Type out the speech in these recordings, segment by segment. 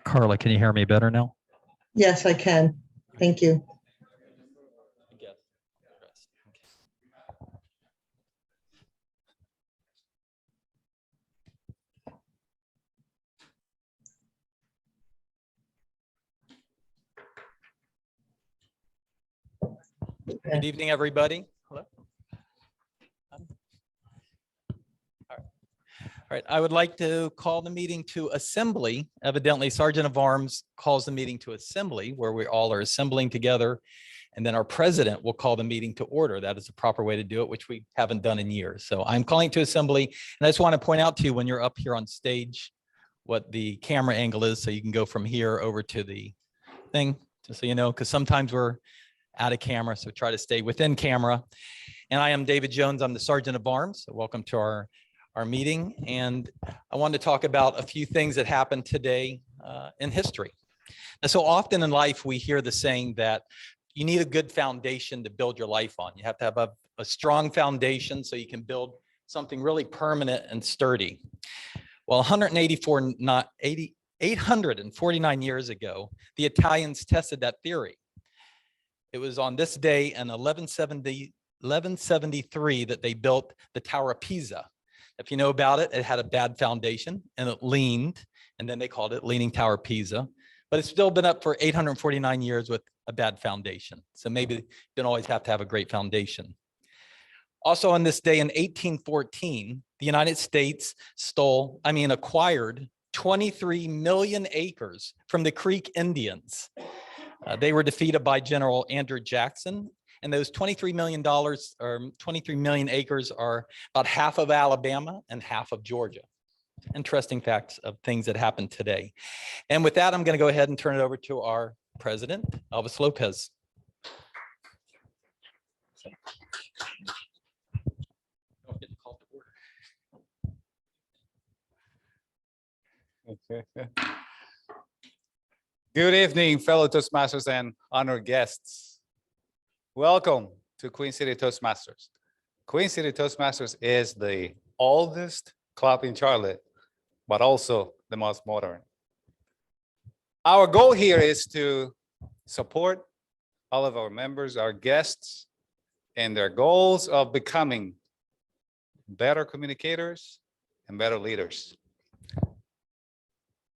Carla, can you hear me better now? Yes, I can. Thank you. Good evening, everybody. Hello. All right. I would like to call the meeting to assembly. Evidently, Sergeant of Arms calls the meeting to assembly, where we all are assembling together. And then our president will call the meeting to order. That is the proper way to do it, which we haven't done in years. So I'm calling to assembly. And I just want to point out to you when you're up here on stage, what the camera angle is. So you can go from here over to the thing, just so you know, because sometimes we're out of camera. So try to stay within camera. And I am David Jones. I'm the Sergeant of Arms. So welcome to our meeting. And I wanted to talk about a few things that happened today in history. And so often in life, we hear the saying that you need a good foundation to build your life on. You have to have a strong foundation so you can build something really permanent and sturdy. Well, 849 years ago, the Italians tested that theory. It was on this day in 1173 that they built the Tower of Pisa. If you know about it, it had a bad foundation and it leaned, and then they called it Leaning Tower of Pisa. But it's still been up for 849 years with a bad foundation. So maybe you don't always have to have a great foundation. Also on this day in 1814, the United States acquired 23 million acres from the Creek Indians. They were defeated by General Andrew Jackson. And those $23 million or 23 million acres are about half of Alabama and half of Georgia. Interesting facts of things that happened today. And with that, I'm going to go ahead and turn it over to our president, Elvis Lopez. Don't get called to order. Okay. Good evening, fellow Toastmasters and honored guests. Welcome to Queen City Toastmasters. Queen City Toastmasters is the oldest club in Charlotte, but also the most modern. Our goal here is to support all of our members, our guests, and their goals of becoming better communicators and better leaders.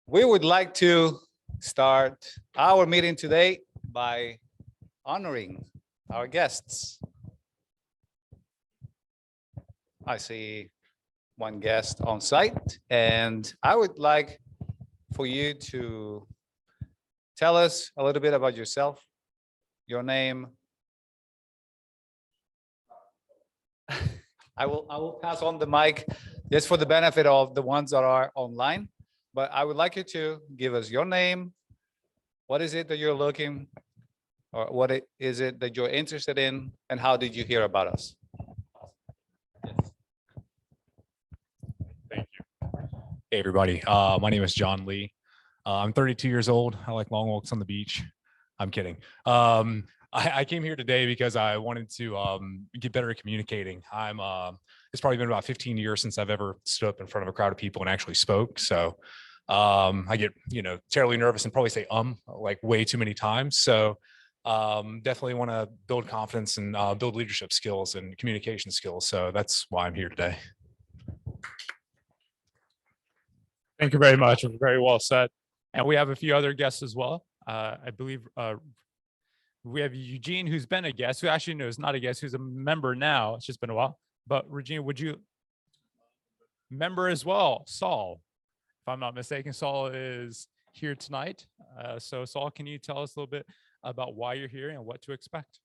We would like to start our meeting today by honoring our guests. I see one guest on site, and I would like for you to tell us a little bit about yourself, your name. I will pass on the mic just for the benefit of the ones that are online, but I would like you to give us your name. What is it that you're looking, or what is it that you're interested in, and how did you hear about us? Thank you. Hey, everybody. My name is John Lee. I'm 32 years old. I like long walks on the beach. I'm kidding. I came here today because I wanted to get better at communicating. It's probably been about 15 years since I've ever stood up in front of a crowd of people and actually spoke. So I get, terribly nervous and probably say like way too many times. So definitely want to build confidence and build leadership skills and communication skills. So that's why I'm here today. Thank you very much. Very well said. And we have a few other guests as well. I believe we have Eugene, who's been a guest, who actually knows not a guest, who's a member now. It's just been a while. But Regina, would you member as well? Saul, if I'm not mistaken, Saul is here tonight. So Saul, can you tell us a little bit about why you're here and what to expect?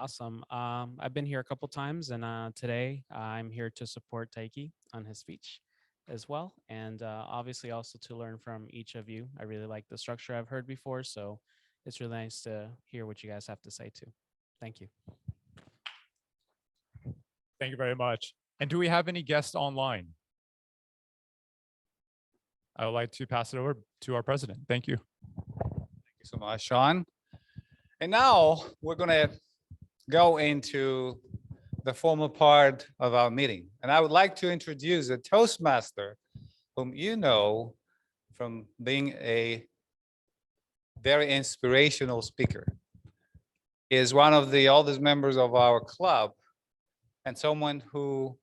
Awesome. I've been here a couple times, and today I'm here to support Taiki on his speech as well, and obviously also to learn from each of you. I really like the structure I've heard before, so it's really nice to hear what you guys have to say too. Thank you. Thank you very much. And do we have any guests online? I would like to pass it over to our president. Thank you. Thank you so much, Sean. And now we're going to go into the formal part of our meeting. And I would like to introduce a Toastmaster whom you know from being a very inspirational speaker. He is one of the oldest members of our club and someone who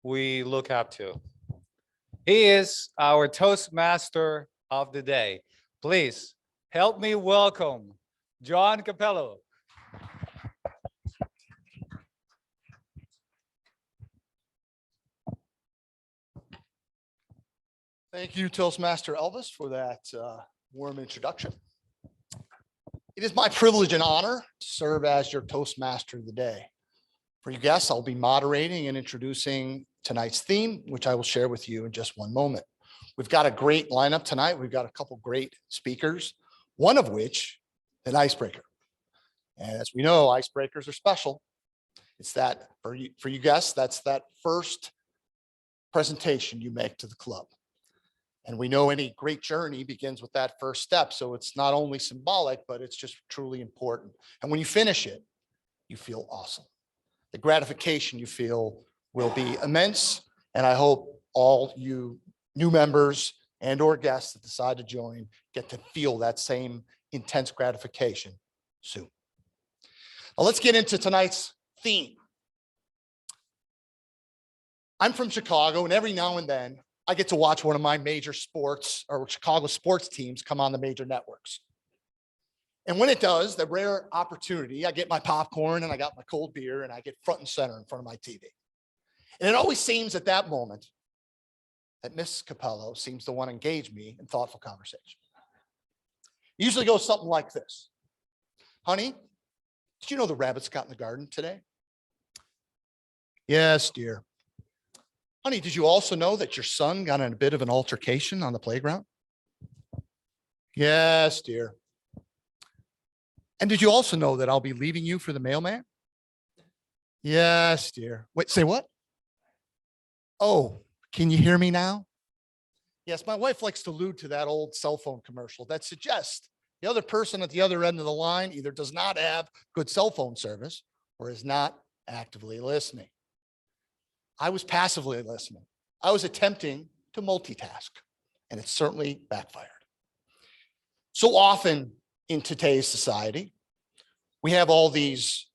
we look up to. He is our Toastmaster of the day. Please help me welcome JohnCappello. Thank you, Toastmaster Elvis, for that warm introduction. It is my privilege and honor to serve as your Toastmaster of the day. For you guests, I'll be moderating and introducing tonight's theme, which I will share with you in just one moment. We've got a great lineup tonight. We've got a couple great speakers, one of which, an icebreaker. And as we know, icebreakers are special. It's that for you guests, that's that first presentation you make to the club. And we know any great journey begins with that first step. So it's not only symbolic, but it's just truly important. And when you finish it, you feel awesome. The gratification you feel will be immense. And I hope all you new members and or guests that decide to join get to feel that same intense gratification soon. Now let's get into tonight's theme. I'm from Chicago, and every now and then I get to watch one of my major sports or Chicago sports teams come on the major networks. And when it does, the rare opportunity, I get my popcorn and I got my cold beer and I get front and center in front of my TV. And it always seems at that moment that Miss Cappello seems to want to engage me in thoughtful conversation. It usually goes something like this. Honey, did you know the rabbits got in the garden today? Yes, dear. Honey, did you also know that your son got in a bit of an altercation on the playground? Yes, dear. And did you also know that I'll be leaving you for the mailman? Yes, dear. Wait, say what? Oh, can you hear me now? Yes, my wife likes to allude to that old cell phone commercial that suggests the other person at the other end of the line either does not have good cell phone service or is not actively listening. I was passively listening. I was attempting to multitask, and it certainly backfired. So often in today's society, we have all these,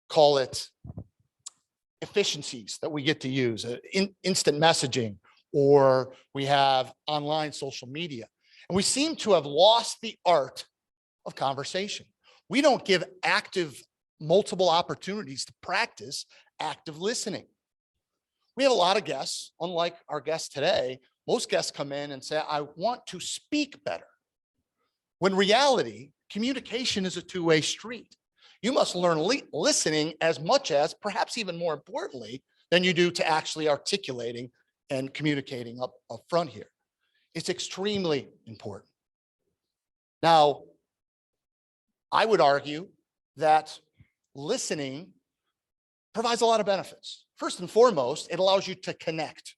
call it efficiencies that we get to use, instant messaging, or we have online social media. And we seem to have lost the art of conversation. We don't give multiple opportunities to practice active listening. We have a lot of guests, unlike our guests today. Most guests come in and say, I want to speak better. When reality, communication is a two-way street. You must learn listening as much as, perhaps even more importantly, than you do to actually articulating and communicating up front here. It's extremely important. Now, I would argue that listening provides a lot of benefits. First and foremost, it allows you to connect,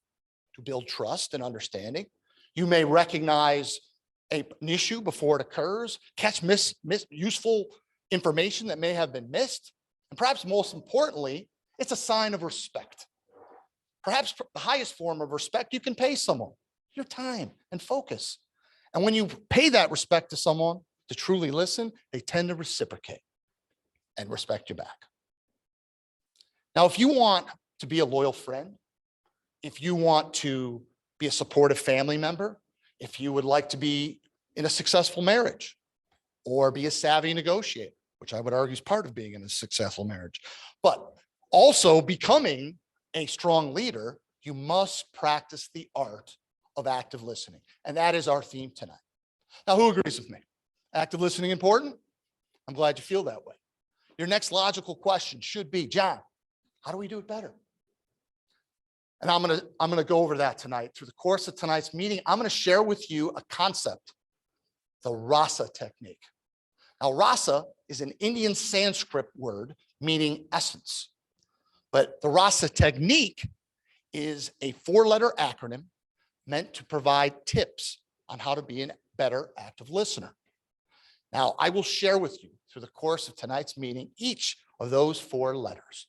to build trust and understanding. You may recognize an issue before it occurs, catch useful information that may have been missed, and perhaps most importantly, it's a sign of respect. Perhaps the highest form of respect you can pay someone, your time and focus. And when you pay that respect to someone to truly listen, they tend to reciprocate and respect you back. Now, if you want to be a loyal friend, if you want to be a supportive family member, if you would like to be in a successful marriage or be a savvy negotiator, which I would argue is part of being in a successful marriage, but also becoming a strong leader, you must practice the art of active listening. And that is our theme tonight. Now, who agrees with me? Active listening important? I'm glad you feel that way. Your next logical question should be, John, how do we do it better? And I'm gonna go over that tonight. Through the course of tonight's meeting, I'm gonna share with you a concept, the rasa technique. Now, rasa is an Indian Sanskrit word meaning essence. But the rasa technique is a 4-letter acronym meant to provide tips on how to be a better active listener. Now, I will share with you through the course of tonight's meeting each of those 4 letters.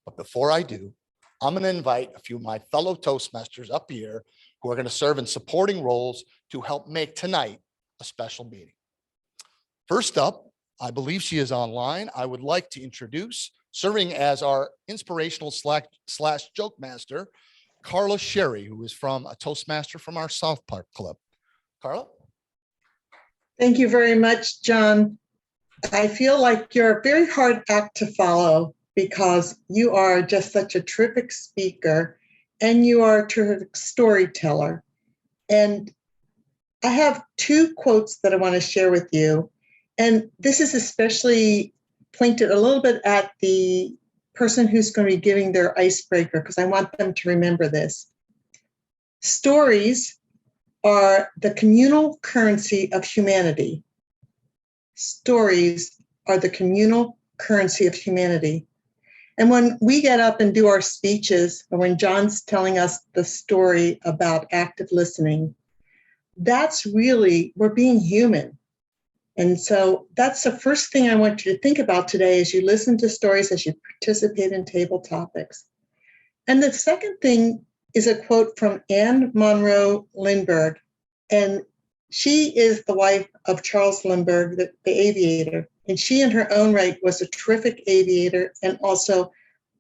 But before I do, I'm going to invite a few of my fellow Toastmasters up here who are going to serve in supporting roles to help make tonight a special meeting. First up, I believe she is online. I would like to introduce, serving as our inspirational slash joke master, Carla Sherry, who is from a Toastmaster from our South Park Club. Carla? Thank you very much, John. I feel like you're a very hard act to follow because you are just such a terrific speaker and you are a terrific storyteller. And I have 2 quotes that I want to share with you. And this is especially pointed a little bit at the person who's going to be giving their icebreaker, because I want them to remember this. Stories are the communal currency of humanity. Stories are the communal currency of humanity. And when we get up and do our speeches, or when John's telling us the story about active listening, that's really, we're being human. And so that's the first thing I want you to think about today as you listen to stories, as you participate in table topics. And the second thing is a quote from Anne Monroe Lindbergh. And she is the wife of Charles Lindbergh, the aviator. And she in her own right was a terrific aviator and also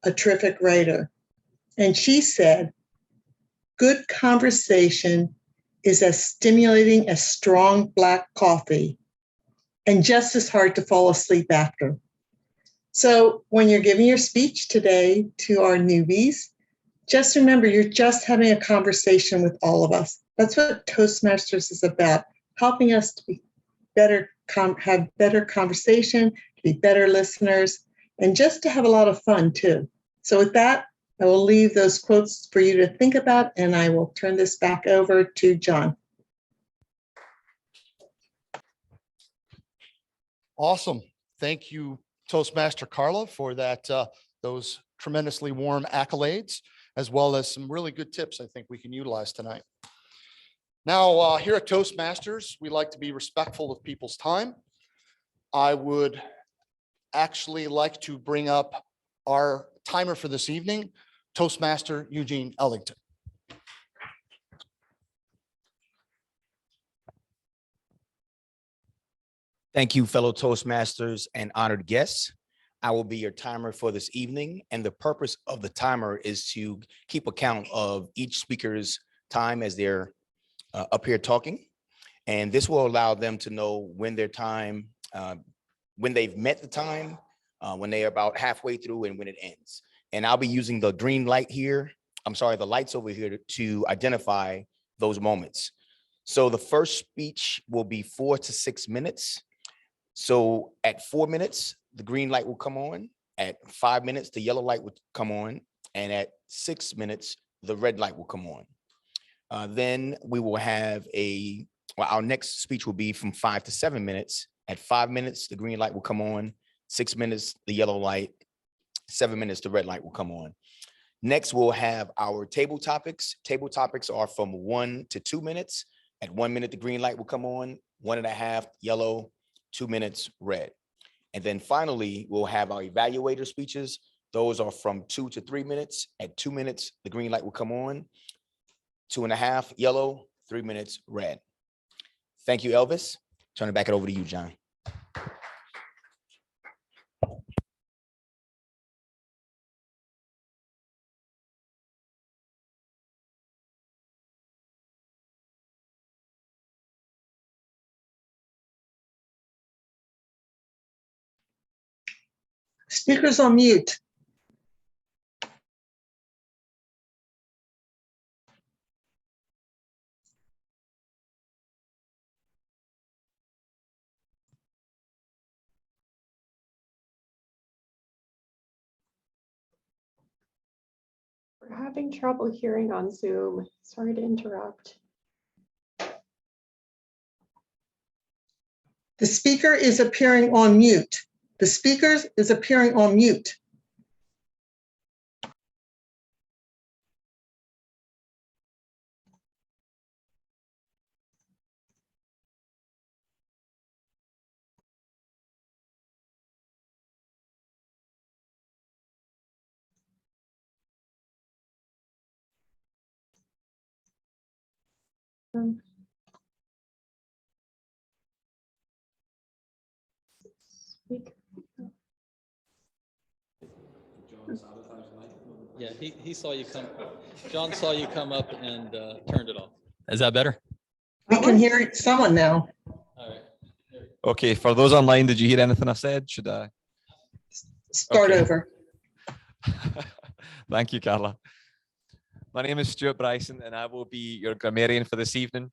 a terrific writer. And she said, "Good conversation is as stimulating as strong black coffee and just as hard to fall asleep after." So when you're giving your speech today to our newbies, just remember you're just having a conversation with all of us. That's what Toastmasters is about, helping us to be better, have better conversation, to be better listeners, and just to have a lot of fun too. So with that, I will leave those quotes for you to think about, and I will turn this back over to John. Awesome. Thank you, Toastmaster Carla, for that, those tremendously warm accolades, as well as some really good tips I think we can utilize tonight. Now, here at Toastmasters, we like to be respectful of people's time. I would actually like to bring up our timer for this evening, Toastmaster Eugene Ellington. Thank you, fellow Toastmasters and honored guests. I will be your timer for this evening, and the purpose of the timer is to keep account of each speaker's time as they're up here talking. And this will allow them to know when their time, when they've met the time, when they are about halfway through and when it ends. And I'll be using the green light here, the lights over here to identify those moments. So the first speech will be 4 to 6 minutes. So at 4 minutes, the green light will come on. At 5 minutes, the yellow light will come on. And at 6 minutes, the red light will come on. Then we will have our next speech will be from 5 to 7 minutes. At 5 minutes, the green light will come on. 6 minutes, the yellow light. 7 minutes, the red light will come on. Next, we'll have our table topics. Table topics are from 1 to 2 minutes. At 1 minute, the green light will come on. 1.5, yellow. 2 minutes, red. And then finally, we'll have our evaluator speeches. Those are from 2 to 3 minutes. At 2 minutes, the green light will come on. 2.5, yellow. 3 minutes, red. Thank you, Elvis. Turn it back over to you, John. Speakers on mute. We're having trouble hearing on Zoom. Sorry to interrupt. The speaker is appearing on mute. The speaker is appearing on mute. Speak. Yeah, he saw you come. John saw you come up and turned it off. Is that better? We can hear someone now. All right. Okay, for those online, did you hear anything I said? Should I? Start Okay. over. Thank you, Carla. My name is Stuart Bryson, and I will be your grammarian for this evening.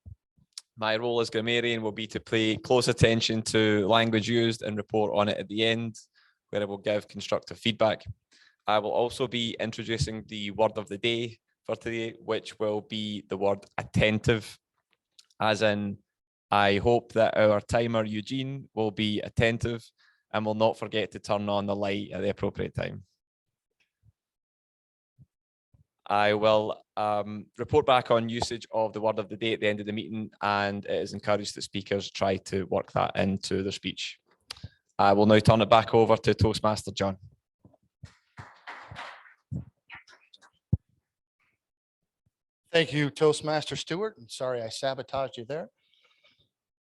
My role as grammarian will be to pay close attention to language used and report on it at the end, where I will give constructive feedback. I will also be introducing the word of the day for today, which will be the word attentive, as in, I hope that our timer, Eugene, will be attentive and will not forget to turn on the light at the appropriate time. I will report back on usage of the word of the day at the end of the meeting, and it is encouraged that speakers try to work that into their speech. I will now turn it back over to Toastmaster John. Thank you, Toastmaster Stewart. I'm sorry I sabotaged you there.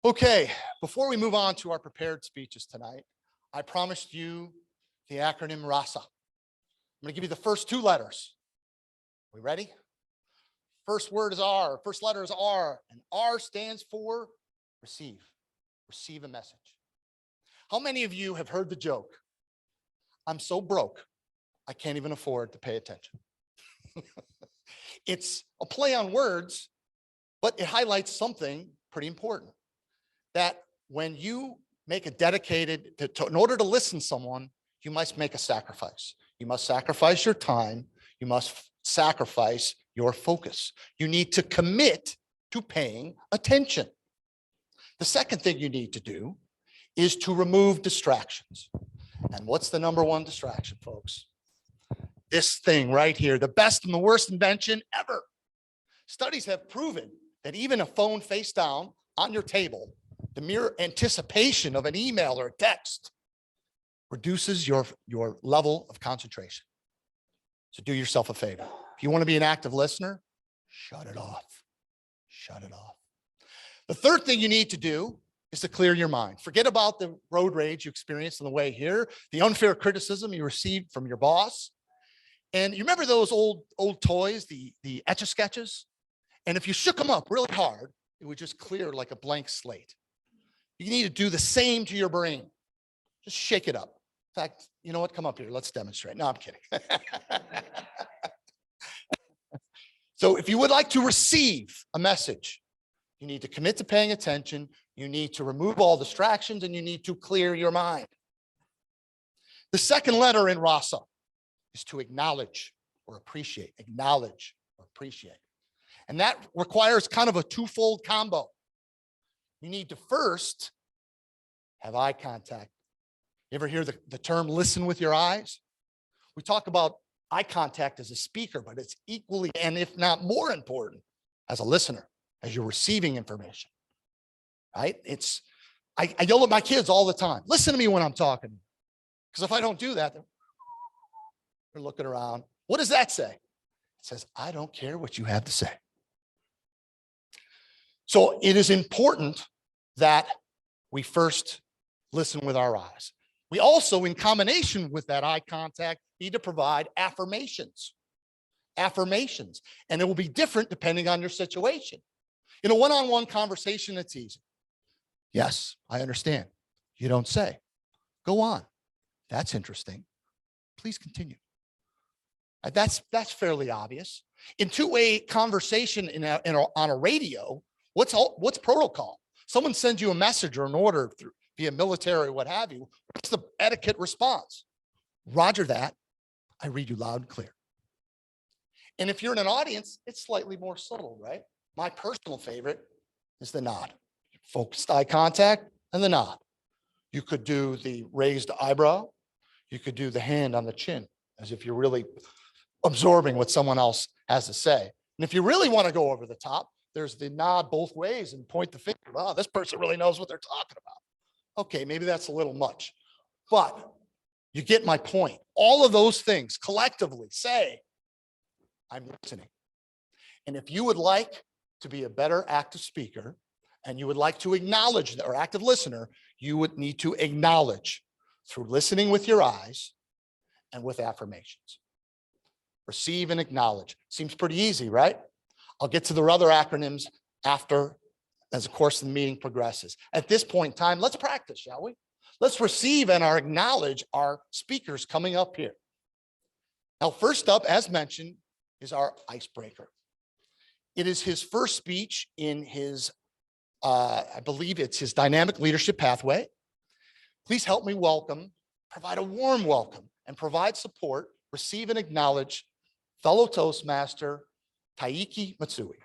Okay, before we move on to our prepared speeches tonight, I promised you the acronym RASA. I'm going to give you the first two letters. We ready? First word is R. First letter is R, and R stands for receive. Receive a message. How many of you have heard the joke? I'm so broke, I can't even afford to pay attention. It's a play on words, but it highlights something pretty important. That when you make a dedicated, in order to listen to someone, you must make a sacrifice. You must sacrifice your time. You must sacrifice your focus. You need to commit to paying attention. The second thing you need to do is to remove distractions. And what's the number one distraction, folks? This thing right here, the best and the worst invention ever. Studies have proven that even a phone face down on your table, the mere anticipation of an email or a text reduces your level of concentration. So do yourself a favor. If you want to be an active listener, shut it off. Shut it off. The third thing you need to do is to clear your mind. Forget about the road rage you experienced on the way here, the unfair criticism you received from your boss. And you remember those old toys, the Etch-a-Sketches? And if you shook them up really hard, it would just clear like a blank slate. You need to do the same to your brain. Just shake it up. In fact, you know what? Come up here. Let's demonstrate. No, I'm kidding. So if you would like to receive a message, you need to commit to paying attention. You need to remove all distractions, and you need to clear your mind. The second letter in RASA is to acknowledge or appreciate. Acknowledge or appreciate. And that requires kind of a twofold combo. You need to first have eye contact. You ever hear the term listen with your eyes? We talk about eye contact as a speaker, but it's equally, and if not more important, as a listener, as you're receiving information, right? I yell at my kids all the time. Listen to me when I'm talking. Because if I don't do that, they're looking around. What does that say? It says, I don't care what you have to say. So it is important that we first listen with our eyes. We also, in combination with that eye contact, need to provide affirmations. Affirmations. And it will be different depending on your situation. In a one-on-one conversation, it's easy. Yes, I understand. You don't say. Go on. That's interesting. Please continue. That's fairly obvious. In two-way conversation on a radio, what's protocol? Someone sends you a message or an order via military or what have you. What's the etiquette response? Roger that. I read you loud and clear. And if you're in an audience, it's slightly more subtle, right? My personal favorite is the nod. Focused eye contact and the nod. You could do the raised eyebrow. You could do the hand on the chin, as if you're really absorbing what someone else has to say. And if you really want to go over the top, there's the nod both ways and point the finger. Oh, this person really knows what they're talking about. Okay, maybe that's a little much, but you get my point. All of those things collectively say, I'm listening. And if you would like to be a better active speaker and you would like to acknowledge or active listener, you would need to acknowledge through listening with your eyes and with affirmations. Receive and acknowledge. Seems pretty easy, right? I'll get to the other acronyms after, as the course of the meeting progresses. At this point in time, let's practice, shall we? Let's receive and acknowledge our speakers coming up here. Now, first up, as mentioned, is our icebreaker. It is his first speech in his, I believe it's his dynamic leadership pathway. Please help me welcome, provide a warm welcome and provide support, receive and acknowledge fellow Toastmaster, Taiki Matsui.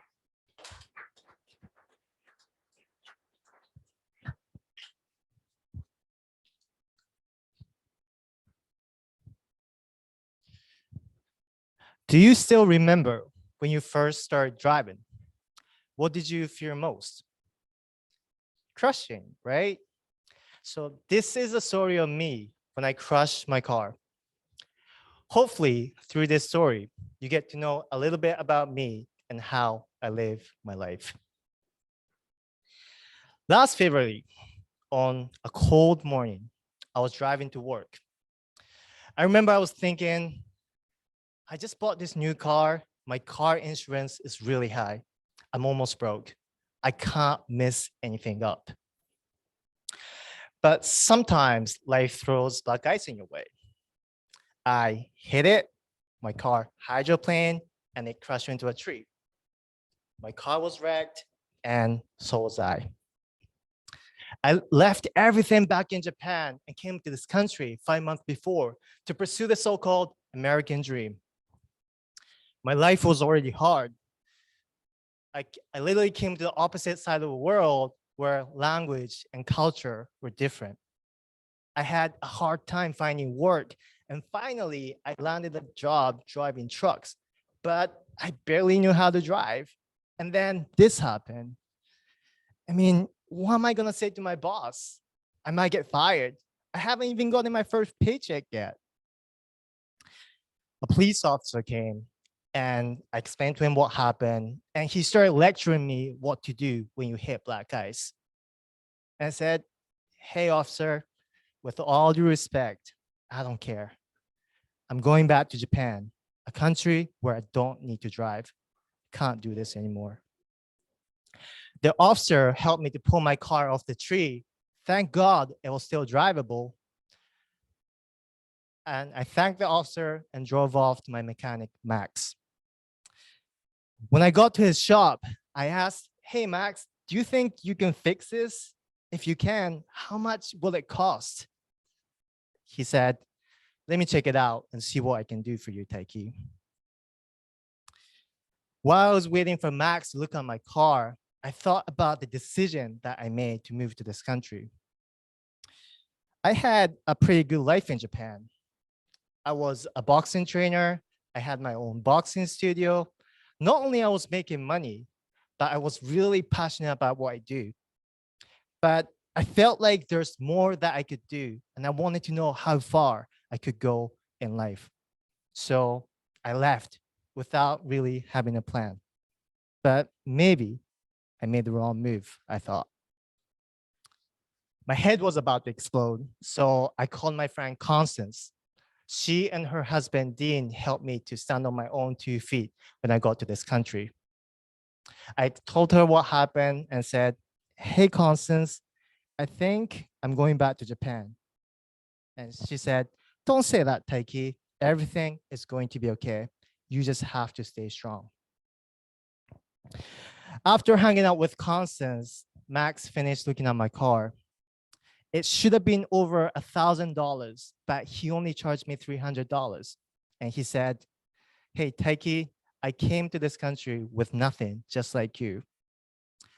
Do you still remember when you first started driving? What did you fear most? Crushing, right? So this is a story of me when I crushed my car. Hopefully, through this story, you get to know a little bit about me and how I live my life. Last February, on a cold morning, I was driving to work. I remember I was thinking, I just bought this new car. My car insurance is really high. I'm almost broke. I can't mess anything up. But sometimes life throws black ice in your way. I hit it, my car hydroplaned, and it crashed into a tree. My car was wrecked, and so was I. I left everything back in Japan and came to this country 5 months before to pursue the so-called American dream. My life was already hard. I literally came to the opposite side of the world where language and culture were different. I had a hard time finding work, and finally I landed a job driving trucks, but I barely knew how to drive. And then this happened. I mean, what am I gonna say to my boss? I might get fired. I haven't even gotten my first paycheck yet. A police officer came and I explained to him what happened, and he started lecturing me what to do when you hit black ice. And I said, hey, officer, with all due respect, I don't care. I'm going back to Japan, a country where I don't need to drive. Can't do this anymore. The officer helped me to pull my car off the tree. Thank God it was still drivable. And I thanked the officer and drove off to my mechanic, Max. When I got to his shop, I asked, hey, Max, do you think you can fix this? If you can, how much will it cost? He said, let me check it out and see what I can do for you, Taiki. While I was waiting for Max to look at my car, I thought about the decision that I made to move to this country. I had a pretty good life in Japan. I was a boxing trainer. I had my own boxing studio. Not only I was making money, but I was really passionate about what I do. But I felt like there's more that I could do, and I wanted to know how far I could go in life. So I left without really having a plan. But maybe I made the wrong move, I thought. My head was about to explode, so I called my friend Constance. She and her husband, Dean, helped me to stand on my own 2 feet when I got to this country. I told her what happened and said, hey, Constance, I think I'm going back to Japan. And she said, don't say that, Taiki. Everything is going to be okay. You just have to stay strong. After hanging out with Constance, Max finished looking at my car. It should have been over $1,000, but he only charged me $300. And he said, hey, Taiki, I came to this country with nothing, just like you.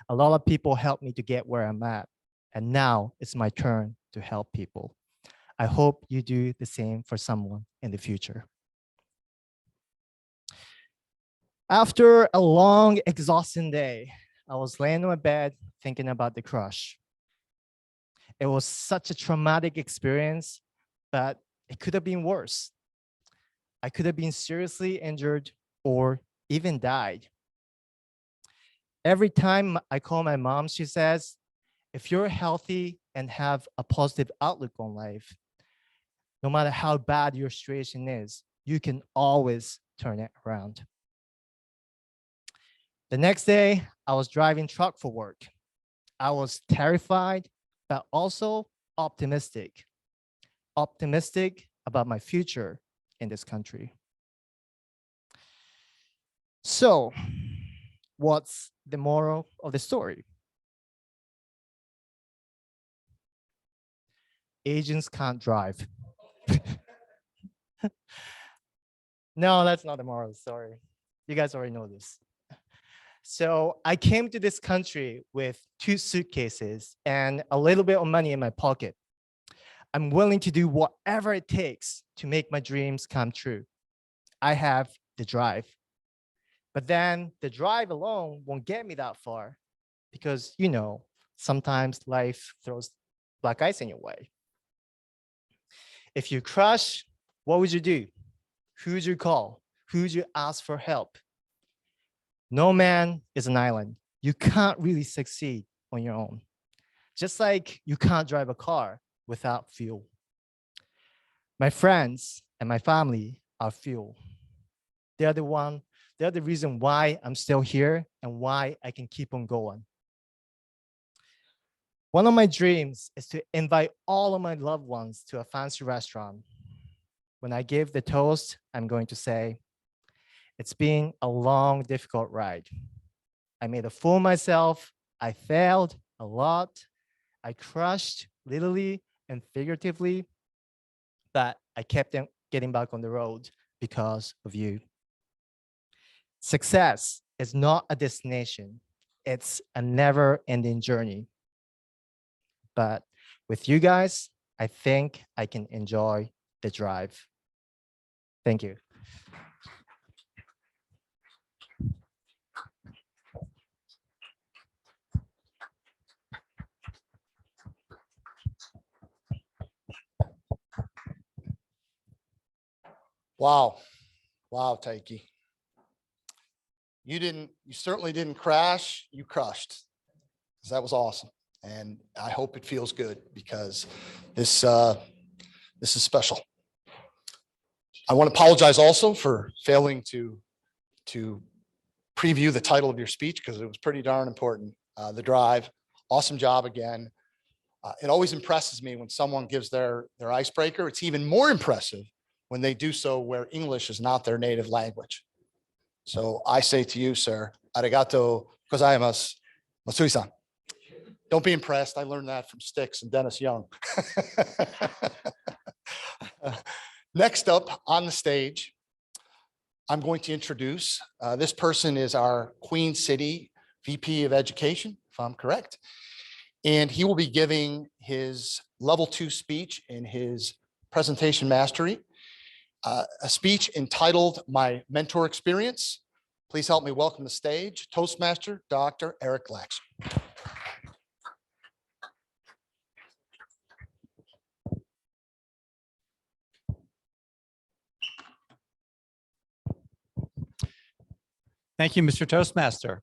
A lot of people helped me to get where I'm at, and now it's my turn to help people. I hope you do the same for someone in the future. After a long, exhausting day, I was laying on my bed thinking about the crush. It was such a traumatic experience, but it could have been worse. I could have been seriously injured or even died. Every time I call my mom, she says, if you're healthy and have a positive outlook on life, no matter how bad your situation is, you can always turn it around. The next day, I was driving truck for work. I was terrified, but also optimistic. Optimistic about my future in this country. So, what's the moral of the story? Asians can't drive. No, that's not the moral of the story. You guys already know this. So I came to this country with 2 suitcases and a little bit of money in my pocket. I'm willing to do whatever it takes to make my dreams come true. I have the drive. But then the drive alone won't get me that far because, you know, sometimes life throws black ice in your way. If you crash, what would you do? Who would you call? Who would you ask for help? No man is an island. You can't really succeed on your own. Just like you can't drive a car without fuel. My friends and my family are fuel. They're the reason why I'm still here and why I can keep on going. One of my dreams is to invite all of my loved ones to a fancy restaurant. When I give the toast, I'm going to say, it's been a long, difficult ride. I made a fool of myself. I failed a lot. I crushed literally and figuratively, but I kept getting back on the road because of you. Success is not a destination. It's a never-ending journey. But with you guys, I think I can enjoy the drive. Thank you. Wow. Wow, Taiki. You certainly didn't crash, you crushed. That was awesome. And I hope it feels good because this is special. I want to apologize also for failing to preview the title of your speech because it was pretty darn important. The drive, awesome job again. It always impresses me when someone gives their icebreaker. It's even more impressive when they do so where English is not their native language. So I say to you, sir, arigato gozaimasu, Matsui-san. Don't be impressed. I learned that from Styx and Dennis Young. Next up on the stage, I'm going to introduce, this person is our Queen City VP of Education, if I'm correct. And he will be giving his level 2 speech in his presentation mastery, a speech entitled My Mentor Experience. Please help me welcome the stage, Toastmaster, Dr. Eric Lax. Thank you, Mr. Toastmaster.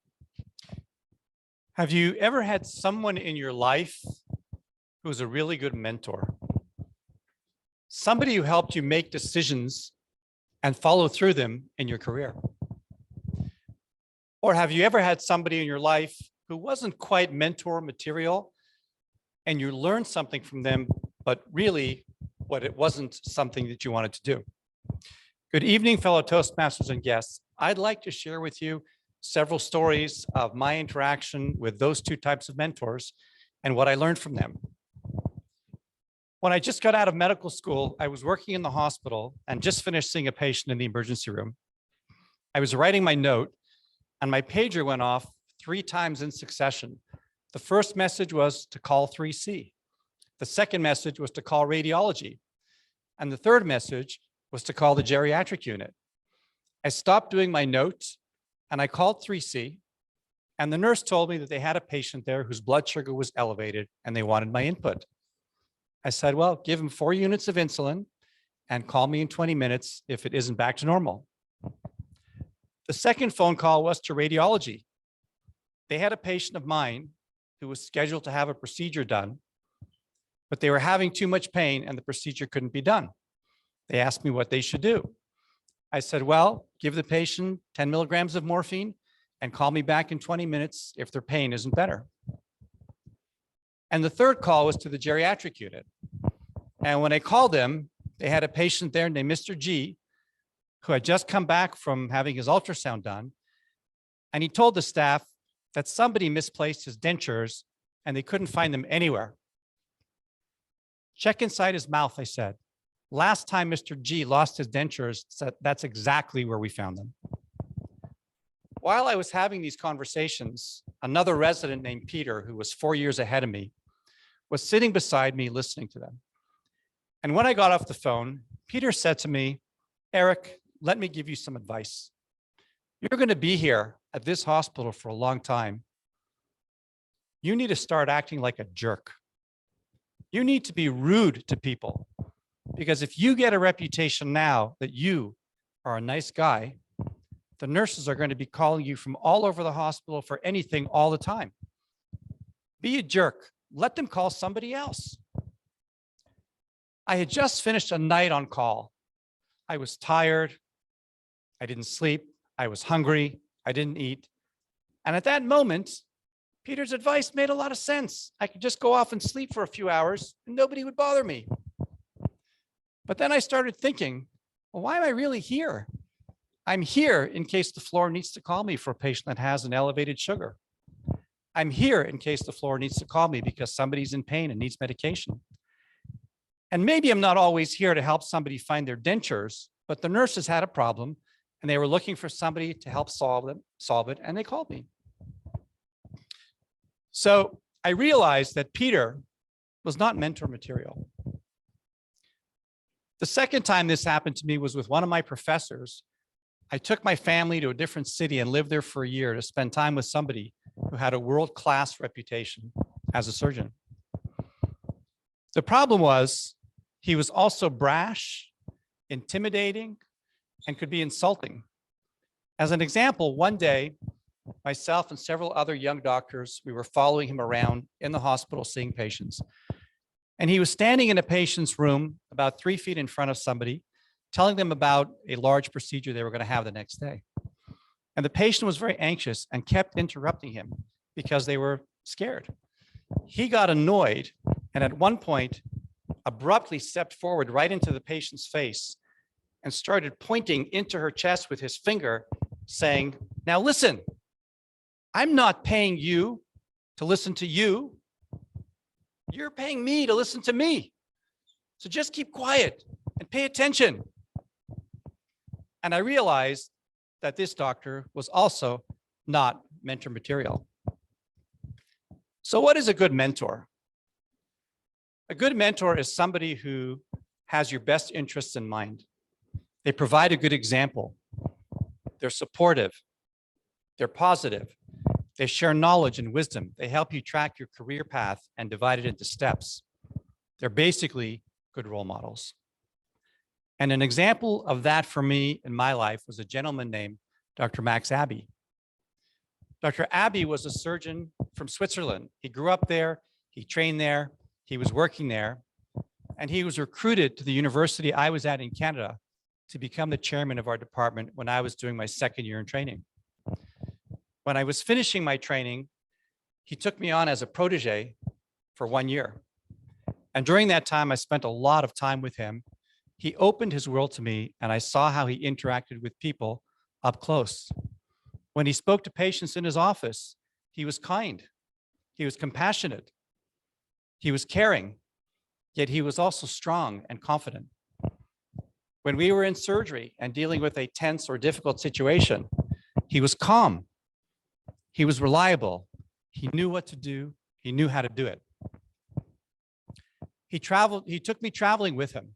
Have you ever had someone in your life who was a really good mentor? Somebody who helped you make decisions and follow through them in your career? Or have you ever had somebody in your life who wasn't quite mentor material and you learned something from them, but really what it wasn't something that you wanted to do? Good evening, fellow Toastmasters and guests. I'd like to share with you several stories of my interaction with those 2 types of mentors and what I learned from them. When I just got out of medical school, I was working in the hospital and just finished seeing a patient in the emergency room. I was writing my note and my pager went off 3 times in succession. The first message was to call 3C. The second message was to call radiology. And the third message was to call the geriatric unit. I stopped doing my notes and I called 3C, and the nurse told me that they had a patient there whose blood sugar was elevated and they wanted my input. I said, well, give him 4 units of insulin and call me in 20 minutes if it isn't back to normal. The second phone call was to radiology. They had a patient of mine who was scheduled to have a procedure done, but they were having too much pain and the procedure couldn't be done. They asked me what they should do. I said, well, give the patient 10 milligrams of morphine and call me back in 20 minutes if their pain isn't better. And the third call was to the geriatric unit. And when I called them, they had a patient there named Mr. G, who had just come back from having his ultrasound done. And he told the staff that somebody misplaced his dentures and they couldn't find them anywhere. Check inside his mouth, I said. Last time Mr. G lost his dentures, that's exactly where we found them. While I was having these conversations, another resident named Peter, who was 4 years ahead of me, was sitting beside me listening to them. And when I got off the phone, Peter said to me, Eric, let me give you some advice. You're going to be here at this hospital for a long time. You need to start acting like a jerk. You need to be rude to people, because if you get a reputation now that you are a nice guy, the nurses are going to be calling you from all over the hospital for anything all the time. Be a jerk. Let them call somebody else. I had just finished a night on call. I was tired. I didn't sleep. I was hungry. I didn't eat. And at that moment, Peter's advice made a lot of sense. I could just go off and sleep for a few hours and nobody would bother me. But then I started thinking, well, why am I really here? I'm here in case the floor needs to call me for a patient that has an elevated sugar. I'm here in case the floor needs to call me because somebody's in pain and needs medication. And maybe I'm not always here to help somebody find their dentures, but the nurses had a problem and they were looking for somebody to help solve it, and they called me. So I realized that Peter was not mentor material. The second time this happened to me was with one of my professors. I took my family to a different city and lived there for a year to spend time with somebody who had a world-class reputation as a surgeon. The problem was he was also brash, intimidating, and could be insulting. As an example, one day, myself and several other young doctors, we were following him around in the hospital seeing patients. And he was standing in a patient's room about 3 feet in front of somebody, telling them about a large procedure they were going to have the next day. And the patient was very anxious and kept interrupting him because they were scared. He got annoyed and at one point abruptly stepped forward right into the patient's face and started pointing into her chest with his finger, saying, now listen, I'm not paying you to listen to you. You're paying me to listen to me. So just keep quiet and pay attention. And I realized that this doctor was also not mentor material. So what is a good mentor? A good mentor is somebody who has your best interests in mind. They provide a good example. They're supportive. They're positive. They share knowledge and wisdom. They help you track your career path and divide it into steps. They're basically good role models. And an example of that for me in my life was a gentleman named Dr. Max Abbey. Dr. Abbey was a surgeon from Switzerland. He grew up there, he trained there, he was working there, and he was recruited to the university I was at in Canada to become the chairman of our department when I was doing my second year in training. When I was finishing my training, he took me on as a protege for 1 year. And during that time, I spent a lot of time with him. He opened his world to me, and I saw how he interacted with people up close. When he spoke to patients in his office, he was kind, he was compassionate, he was caring, yet he was also strong and confident. When we were in surgery and dealing with a tense or difficult situation, he was calm. He was reliable. He knew what to do. He knew how to do it. He took me traveling with him.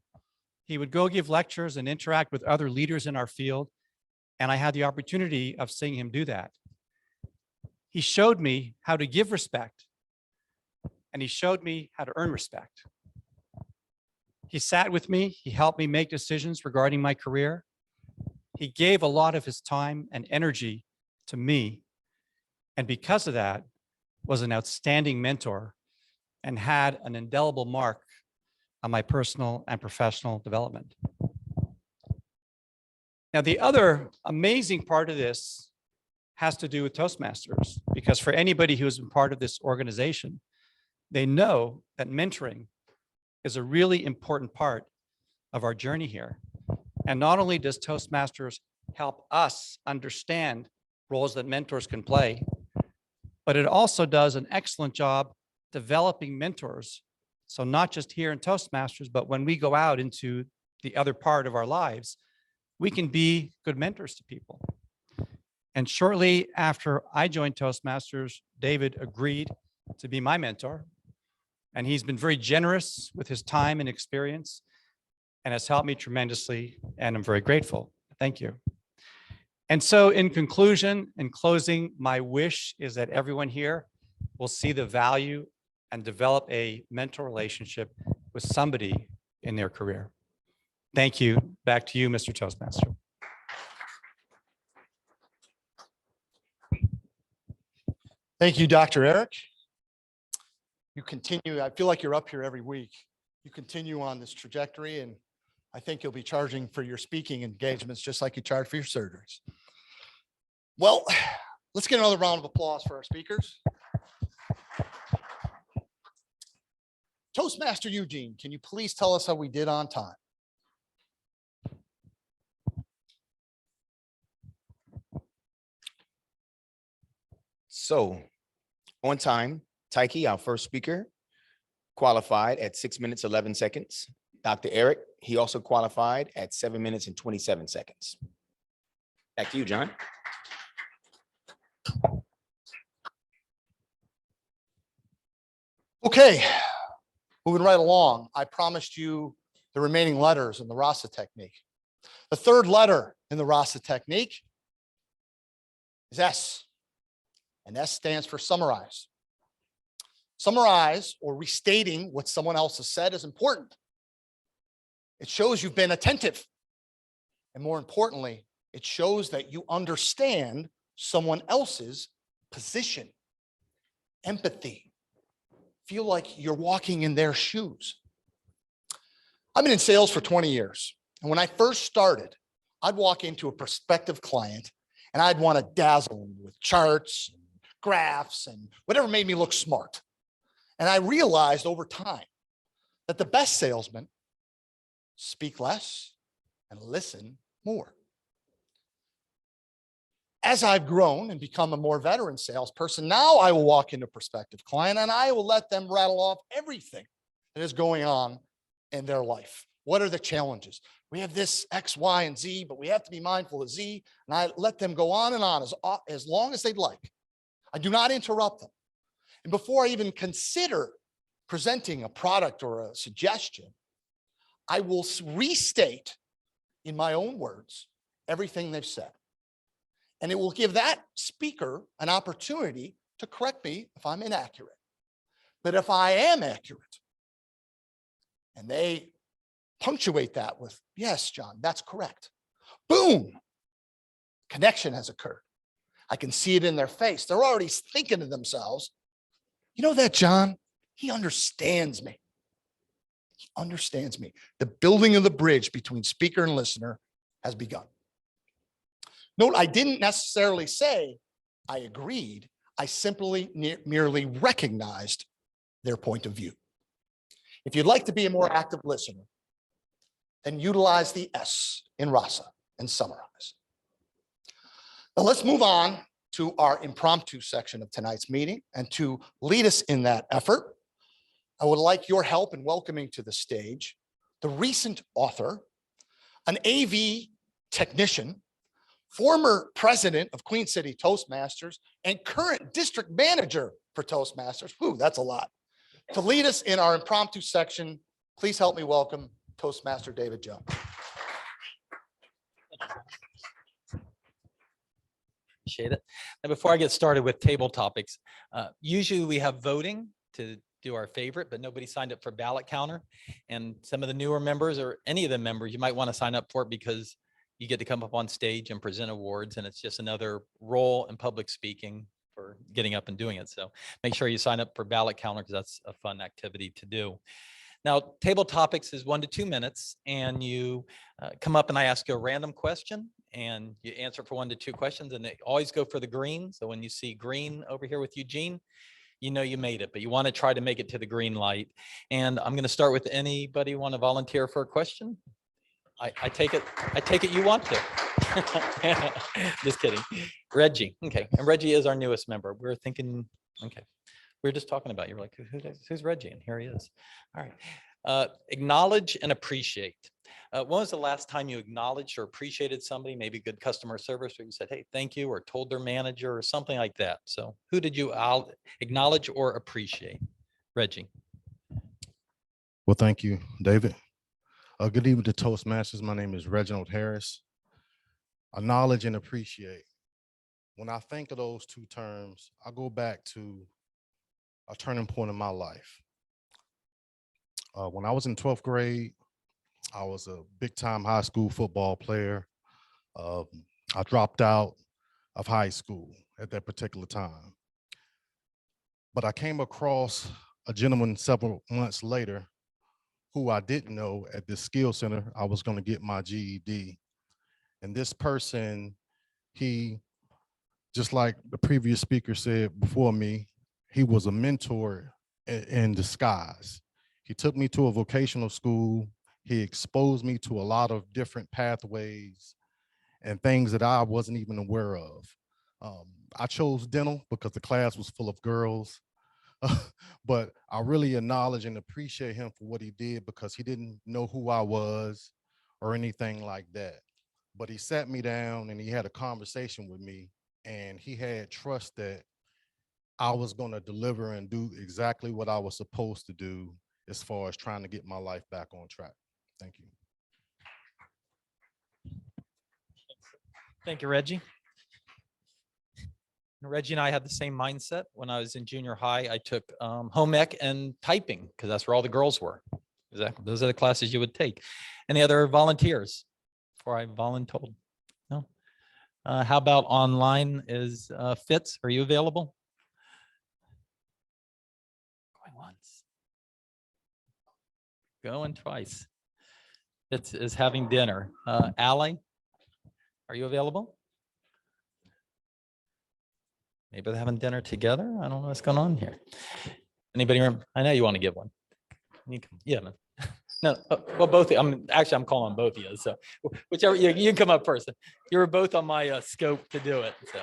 He would go give lectures and interact with other leaders in our field, and I had the opportunity of seeing him do that. He showed me how to give respect, and he showed me how to earn respect. He sat with me. He helped me make decisions regarding my career. He gave a lot of his time and energy to me, and because of that, was an outstanding mentor and had an indelible mark on my personal and professional development. Now, the other amazing part of this has to do with Toastmasters, because for anybody who has been part of this organization, they know that mentoring is a really important part of our journey here. And not only does Toastmasters help us understand roles that mentors can play, but it also does an excellent job developing mentors. So not just here in Toastmasters, but when we go out into the other part of our lives, we can be good mentors to people. And shortly after I joined Toastmasters, David agreed to be my mentor. And he's been very generous with his time and experience and has helped me tremendously. And I'm very grateful. Thank you. And so in conclusion, in closing, my wish is that everyone here will see the value and develop a mentor relationship with somebody in their career. Thank you. Back to you, Mr. Toastmaster. Thank you, Dr. Eric. You continue, I feel like you're up here every week. You continue on this trajectory, and I think you'll be charging for your speaking engagements just like you charge for your surgeries. Well, let's get another round of applause for our speakers. Toastmaster Eugene, can you please tell us how we did on time? So on time, Taiki, our first speaker, qualified at 6 minutes, 11 seconds. Dr. Eric, he also qualified at 7 minutes and 27 seconds. Back to you, John. Okay, moving right along. I promised you the remaining letters in the Rasa technique. The third letter in the Rasa technique is S, and S stands for summarize. Summarize, or restating what someone else has said, is important. It shows you've been attentive. And more importantly, it shows that you understand someone else's position. Empathy. Feel like you're walking in their shoes. I've been in sales for 20 years. And when I first started, I'd walk into a prospective client and I'd want to dazzle them with charts, and graphs, and whatever made me look smart. And I realized over time that the best salesmen speak less and listen more. As I've grown and become a more veteran salesperson, now I will walk into a prospective client and I will let them rattle off everything that is going on in their life. What are the challenges? We have this X, Y, and Z, but we have to be mindful of Z. And I let them go on and on as long as they'd like. I do not interrupt them. And before I even consider presenting a product or a suggestion, I will restate in my own words everything they've said. And it will give that speaker an opportunity to correct me if I'm inaccurate. But if I am accurate, and they punctuate that with, yes, John, that's correct. Boom, connection has occurred. I can see it in their face. They're already thinking to themselves, you know that John, he understands me. He understands me. The building of the bridge between speaker and listener has begun. Note, I didn't necessarily say I agreed. I simply merely recognized their point of view. If you'd like to be a more active listener, then utilize the S in Rasa and summarize. Now let's move on to our impromptu section of tonight's meeting. And to lead us in that effort, I would like your help in welcoming to the stage the recent author an AV technician, former president of Queen City Toastmasters, and current district manager for Toastmasters. Whew, that's a lot. To lead us in our impromptu section, please help me welcome Toastmaster David Jones. Appreciate it. And before I get started with table topics, usually we have voting to do our favorite, but nobody signed up for ballot counter. And some of the newer members or any of the members, you might want to sign up for it because you get to come up on stage and present awards, and it's just another role in public speaking for getting up and doing it. So make sure you sign up for ballot counter because that's a fun activity to do. Now, table topics is 1 to 2 minutes, and you come up and I ask you a random question and you answer for 1 to 2 questions, and they always go for the green. So when you see green over here with Eugene, you know you made it, but you want to try to make it to the green light. And I'm going to start with anybody want to volunteer for a question? I take it you want to. Just kidding. Reggie. Okay. And Reggie is our newest member. We're thinking, okay. We were just talking about, you're like, who's Reggie? And here he is. All right. Acknowledge and appreciate. When was the last time you acknowledged or appreciated somebody, maybe good customer service, where you said, hey, thank you, or told their manager or something like that? So who did you acknowledge or appreciate? Reggie. Well, thank you, David. Good evening to Toastmasters. My name is Reginald Harris. Acknowledge and appreciate. When I think of those two terms, I go back to a turning point in my life. When I was in 12th grade, I was a big-time high school football player. I dropped out of high school at that particular time. But I came across a gentleman several months later who I didn't know at this skill center. I was going to get my GED. And this person, he, just like the previous speaker said before me, he was a mentor in disguise. He took me to a vocational school. He exposed me to a lot of different pathways and things that I wasn't even aware of. I chose dental because the class was full of girls. But I really acknowledge and appreciate him for what he did because he didn't know who I was or anything like that. But he sat me down and he had a conversation with me, and he had trust that I was going to deliver and do exactly what I was supposed to do as far as trying to get my life back on track. Thank you. Thank you, Reggie. Reggie and I had the same mindset. When I was in junior high, I took home ec and typing because that's where all the girls were. Exactly. Those are the classes you would take. Any other volunteers before I voluntold? No. How about online? Is Fitz, are you available? Going once. Going twice. Fitz is having dinner. Allie, are you available? Maybe they're having dinner together. I don't know what's going on here. Anybody remember? I know you want to give one. Yeah, man. No, well, both. I'm calling on both of you. So whichever you can come up first. You were both on my scope to do it. So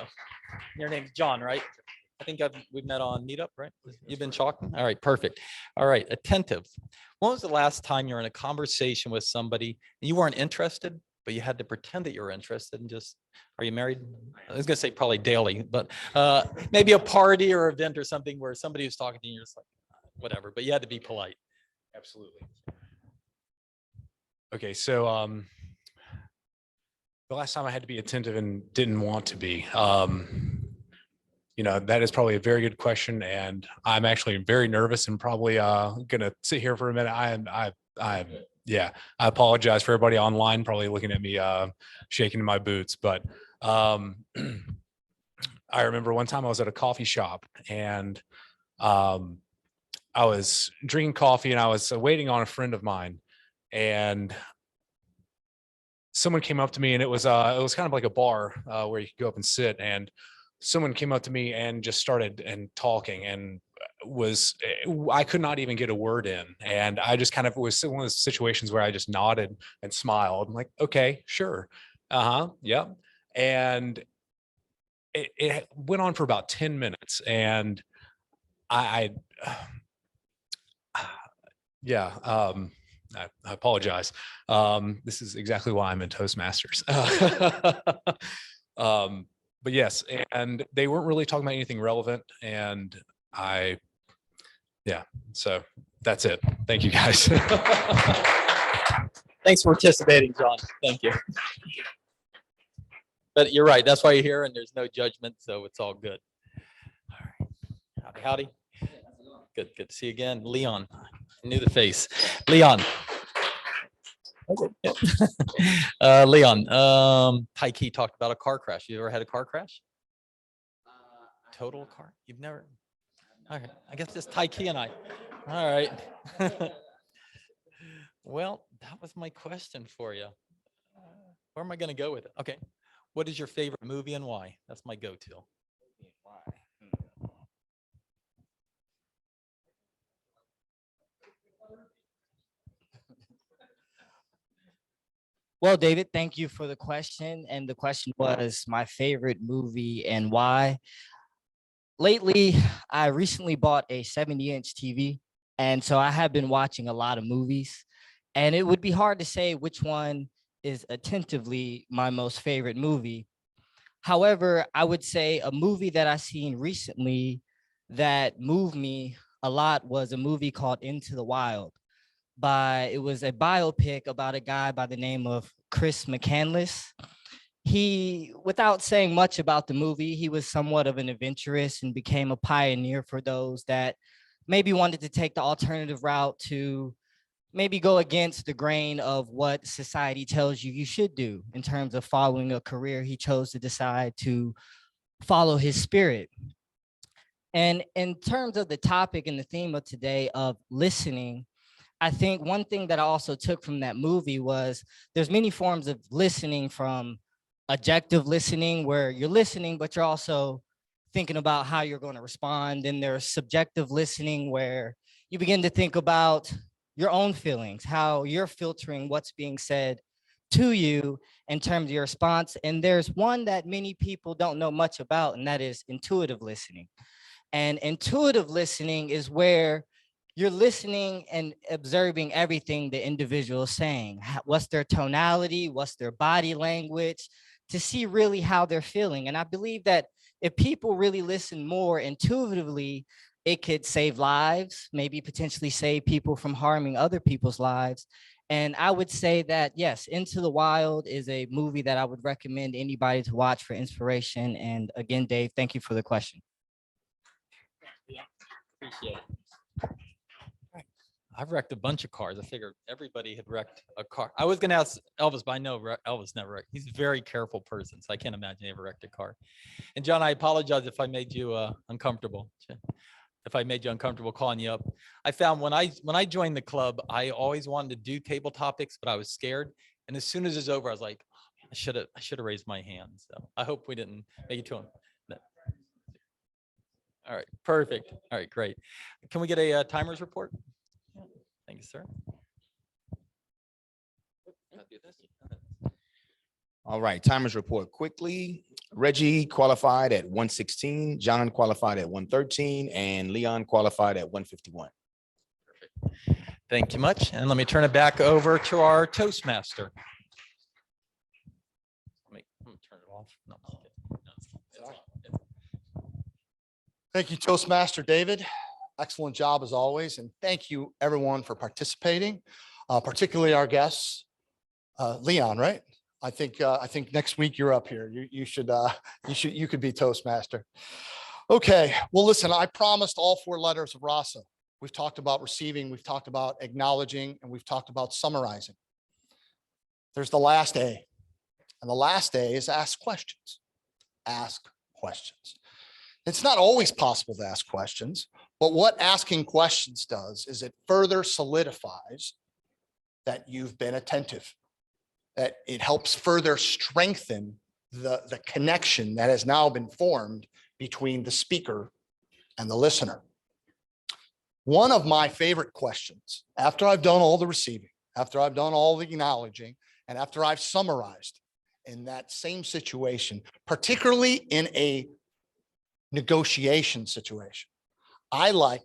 your name's John, right? I think we've met on Meetup, right? You've been talking. All right, perfect. All right, attentive. When was the last time you're in a conversation with somebody and you weren't interested, but you had to pretend that you were interested and just, are you married? I was gonna say probably daily, but maybe a party or event or something where somebody was talking to you, you're just like, whatever, but you had to be polite. Absolutely. Okay, so the last time I had to be attentive and didn't want to be, you know, that is probably a very good question, and I'm actually very nervous and probably gonna sit here for a minute. Yeah, I apologize for everybody online probably looking at me shaking in my boots, but I remember one time I was at a coffee shop and I was drinking coffee and I was waiting on a friend of mine, and someone came up to me, and it was kind of like a bar where you could go up and sit, and someone came up to me and just started talking, and I could not even get a word in, and I just kind of was one of those situations where I just nodded and smiled. I'm like, okay, sure, yeah, and it went on for about 10 minutes, and I I apologize. This is exactly why I'm in Toastmasters. But yes, and they weren't really talking about anything relevant. And yeah, so that's it. Thank you guys. Thanks for participating, John. Thank you. But you're right. That's why you're here, and there's no judgment, so it's all good. All right. Howdy, howdy. Good to see you again. Leon, I knew the face. Leon. Leon, Taiki talked about a car crash. You ever had a car crash? Total car? You've never? Okay, I guess just Taiki and I. All right. Well, that was my question for you. Where am I going to go with it? Okay. What is your favorite movie and why? That's my go-to. Well, David, thank you for the question. And the question was my favorite movie and why. Lately, I recently bought a 70-inch TV. And so I have been watching a lot of movies. And it would be hard to say which one is attentively my most favorite movie. However, I would say a movie that I seen recently that moved me a lot was a movie called Into the Wild. It was a biopic about a guy by the name of Chris McCandless. He, without saying much about the movie, he was somewhat of an adventurous and became a pioneer for those that maybe wanted to take the alternative route to maybe go against the grain of what society tells you should do in terms of following a career. He chose to decide to follow his spirit. And in terms of the topic and the theme of today of listening, I think one thing that I also took from that movie was there's many forms of listening, from objective listening where you're listening, but you're also thinking about how you're going to respond. And there's subjective listening where you begin to think about your own feelings, how you're filtering what's being said to you in terms of your response. And there's one that many people don't know much about, and that is intuitive listening. And intuitive listening is where you're listening and observing everything the individual is saying. What's their tonality? What's their body language? To see really how they're feeling. And I believe that if people really listen more intuitively, it could save lives, maybe potentially save people from harming other people's lives. And I would say that, yes, Into the Wild is a movie that I would recommend anybody to watch for inspiration. And again, Dave, thank you for the question. Yeah, appreciate it. I've wrecked a bunch of cars. I figured everybody had wrecked a car. I was going to ask Elvis, but I know Elvis never wrecked. He's a very careful person, so I can't imagine he ever wrecked a car. And John, I apologize if I made you uncomfortable. If I made you uncomfortable calling you up. I found when I joined the club, I always wanted to do table topics, but I was scared. And as soon as it's over, I was like, oh, I should have raised my hand. So I hope we didn't make it to him. All right, perfect. All right, great. Can we get a timers report? Thank you, sir. All right, timers report quickly. Reggie qualified at 116, John qualified at 113, and Leon qualified at 151. Perfect. Thank you much. And let me turn it back over to our Toastmaster. Let me turn it off. No, I'm just kidding. Thank you, Toastmaster David. Excellent job as always. And thank you everyone for participating, particularly our guests. Leon, right? I think next week you're up here. You could be Toastmaster. Okay. Well, listen, I promised all 4 letters of RASA. We've talked about receiving, we've talked about acknowledging, and we've talked about summarizing. There's the last A. And the last A is ask questions. Ask questions. It's not always possible to ask questions, but what asking questions does is it further solidifies that you've been attentive, that it helps further strengthen the connection that has now been formed between the speaker and the listener. One of my favorite questions, after I've done all the receiving, after I've done all the acknowledging, and after I've summarized in that same situation, particularly in a negotiation situation, I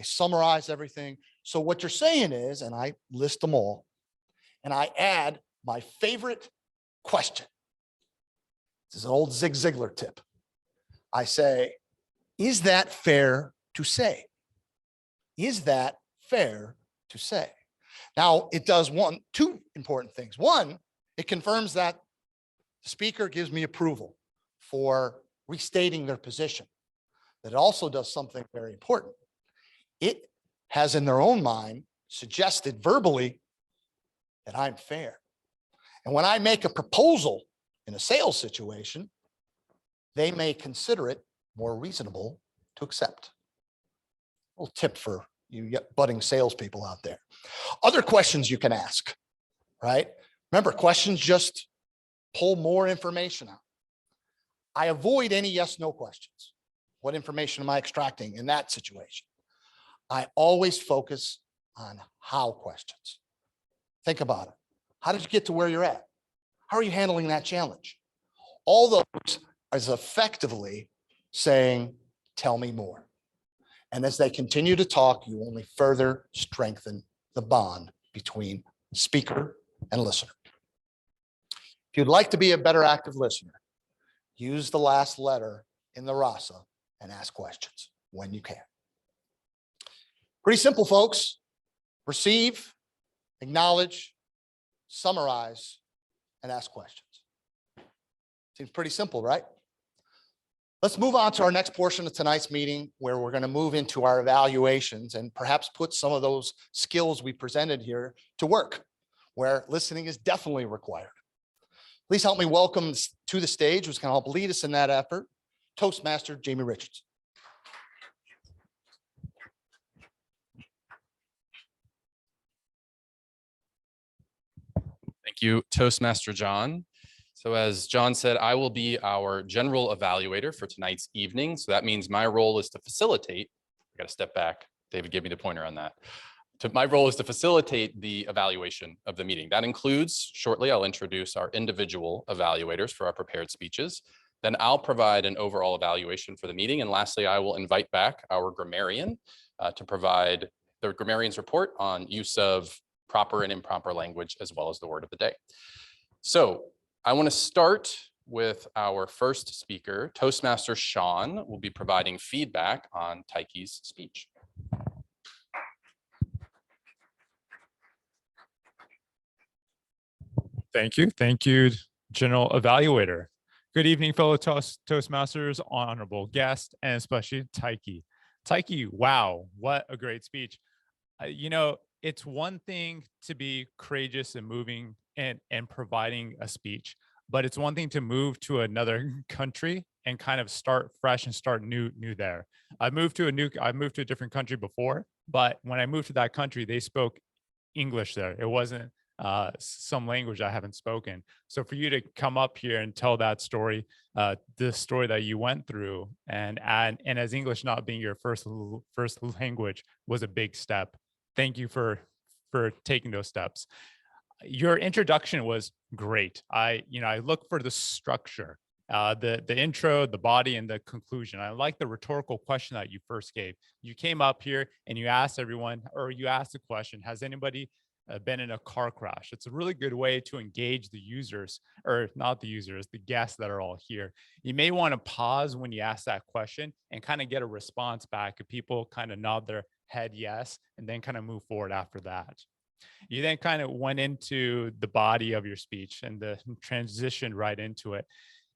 summarize everything So what you're saying is, and I list them all, and I add my favorite question. This is an old Zig Ziglar tip. I say, is that fair to say? Is that fair to say? Now, it does two important things. One, it confirms that the speaker gives me approval for restating their position. But it also does something very important. It has in their own mind suggested verbally that I'm fair. And when I make a proposal in a sales situation, they may consider it more reasonable to accept. A little tip for you budding salespeople out there. Other questions you can ask, right? Remember, questions just pull more information out. I avoid any yes, no questions. What information am I extracting in that situation? I always focus on how questions. Think about it. How did you get to where you're at? How are you handling that challenge? All those is effectively saying, tell me more. And as they continue to talk, you only further strengthen the bond between speaker and listener. If you'd like to be a better active listener, use the last letter in the rasa and ask questions when you can. Pretty simple, folks. Receive, acknowledge, summarize, and ask questions. Seems pretty simple, right? Let's move on to our next portion of tonight's meeting, where we're going to move into our evaluations and perhaps put some of those skills we presented here to work, where listening is definitely required. Please help me welcome to the stage, who's going to help lead us in that effort, Toastmaster Jamie Richards. Thank you, Toastmaster John. So as John said, I will be our general evaluator for tonight's evening. So that means my role is to facilitate. I got to step back. David gave me the pointer on that. My role is to facilitate the evaluation of the meeting. That includes, shortly, I'll introduce our individual evaluators for our prepared speeches. Then I'll provide an overall evaluation for the meeting. And lastly, I will invite back our grammarian to provide the grammarian's report on use of proper and improper language, as well as the word of the day. So I want to start with our first speaker. Toastmaster Sean will be providing feedback on Taiki's speech. Thank you. Thank you, General Evaluator. Good evening, fellow Toastmasters, honorable guests, and especially Taiki. Taiki, wow, what a great speech. You know, it's one thing to be courageous and moving and providing a speech, but it's one thing to move to another country and kind of start fresh and start new there. I moved to a different country before, but when I moved to that country, they spoke English there. It wasn't some language I haven't spoken. So for you to come up here and tell that story, this story that you went through, and as English not being your first language was a big step. Thank you for taking those steps. Your introduction was great. I look for the structure, the intro, the body, and the conclusion. I like the rhetorical question that you first gave. You came up here and you asked everyone, or you asked the question, has anybody been in a car crash? It's a really good way to engage the users, or not the users, the guests that are all here. You may want to pause when you ask that question and kind of get a response back. If people kind of nod their head yes, and then kind of move forward after that. You then kind of went into the body of your speech and the transitioned right into it.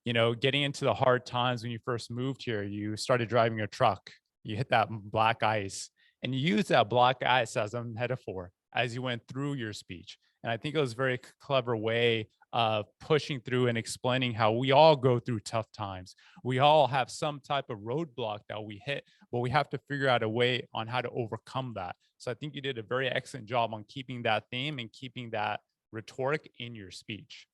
You know, getting into the hard times when you first moved here, you started driving a truck, you hit that black ice, and you used that black ice as a metaphor as you went through your speech. And I think it was a very clever way of pushing through and explaining how we all go through tough times. We all have some type of roadblock that we hit, but we have to figure out a way on how to overcome that. So I think you did a very excellent job on keeping that theme and keeping that rhetoric in your speech.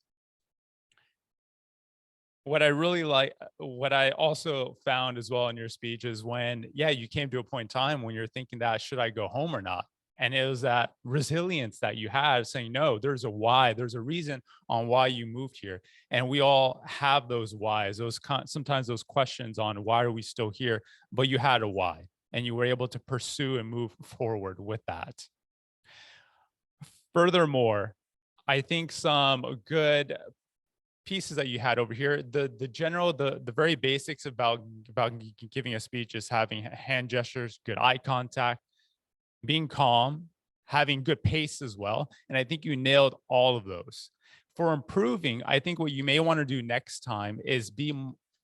What I really like, what I also found as well in your speech is when, you came to a point in time when you're thinking that, should I go home or not? And it was that resilience that you had saying, no, there's a why, there's a reason on why you moved here. And we all have those whys, sometimes those questions on why are we still here, but you had a why. and you were able to pursue and move forward with that. Furthermore, I think some good pieces that you had over here, the very basics about giving a speech is having hand gestures, good eye contact, being calm, having good pace as well. And I think you nailed all of those. For improving, I think what you may want to do next time is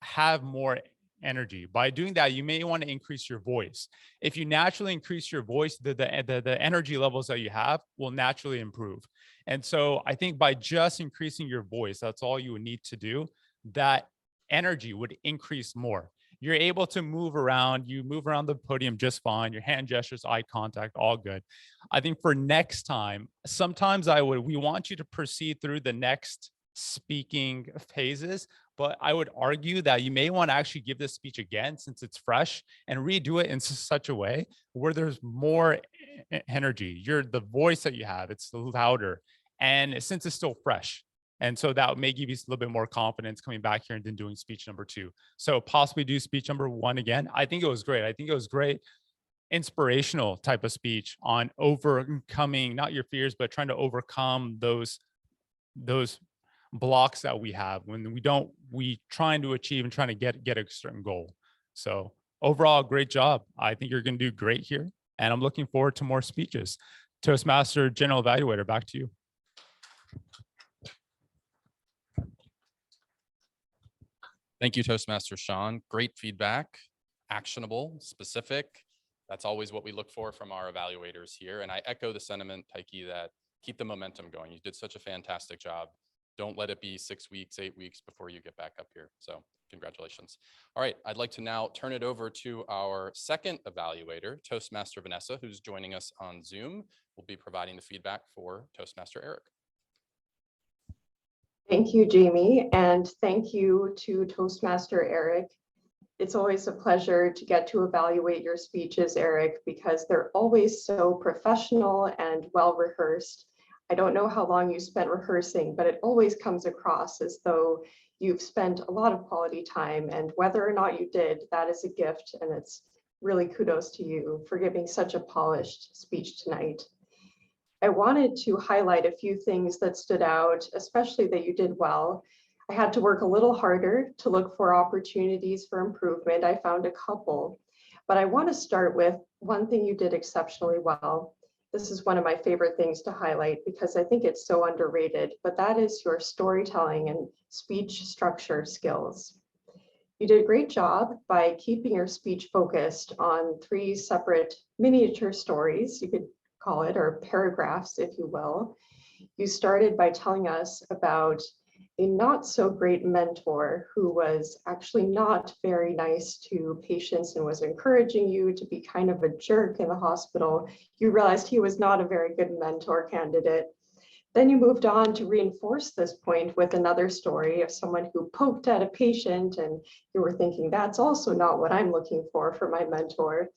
have more energy. By doing that, you may want to increase your voice. If you naturally increase your voice, the energy levels that you have will naturally improve. And so I think by just increasing your voice, that's all you would need to do, that energy would increase more. You're able to move around, you move around the podium just fine, your hand gestures, eye contact, all good. I think for next time, sometimes we want you to proceed through the next speaking phases, but I would argue that you may want to actually give this speech again since it's fresh and redo it in such a way where there's more energy. The voice that you have, it's louder, and since it's still fresh. And so that may give you a little bit more confidence coming back here and then doing speech number 2. So possibly do speech number 1 again. I think it was great. I think it was great, inspirational type of speech on overcoming, not your fears, but trying to overcome those blocks that we have when we trying to achieve and trying to get a certain goal. So overall, great job. I think you're going to do great here. And I'm looking forward to more speeches. Toastmaster General Evaluator, back to you. Thank you, Toastmaster Sean. Great feedback, actionable, specific. That's always what we look for from our evaluators here. And I echo the sentiment, Taiki, that keep the momentum going. You did such a fantastic job. Don't let it be 6 weeks, 8 weeks before you get back up here. So congratulations. All right, I'd like to now turn it over to our second evaluator, Toastmaster Vanessa, who's joining us on Zoom. Will be providing the feedback for Toastmaster Eric. Thank you, Jamie, and thank you to Toastmaster Eric. It's always a pleasure to get to evaluate your speeches, Eric, because they're always so professional and well rehearsed. I don't know how long you spent rehearsing, but it always comes across as though you've spent a lot of quality time, and whether or not you did, that is a gift, and it's really kudos to you for giving such a polished speech tonight. I wanted to highlight a few things that stood out, especially that you did well. I had to work a little harder to look for opportunities for improvement. I found a couple, but I want to start with one thing you did exceptionally well. This is one of my favorite things to highlight because I think it's so underrated, but that is your storytelling and speech structure skills. You did a great job by keeping your speech focused on 3 separate miniature stories, you could call it, or paragraphs, if you will. You started by telling us about a not so great mentor who was actually not very nice to patients and was encouraging you to be kind of a jerk in the hospital. You realized he was not a very good mentor candidate. Then you moved on to reinforce this point with another story of someone who poked at a patient, and you were thinking, that's also not what I'm looking for my mentor.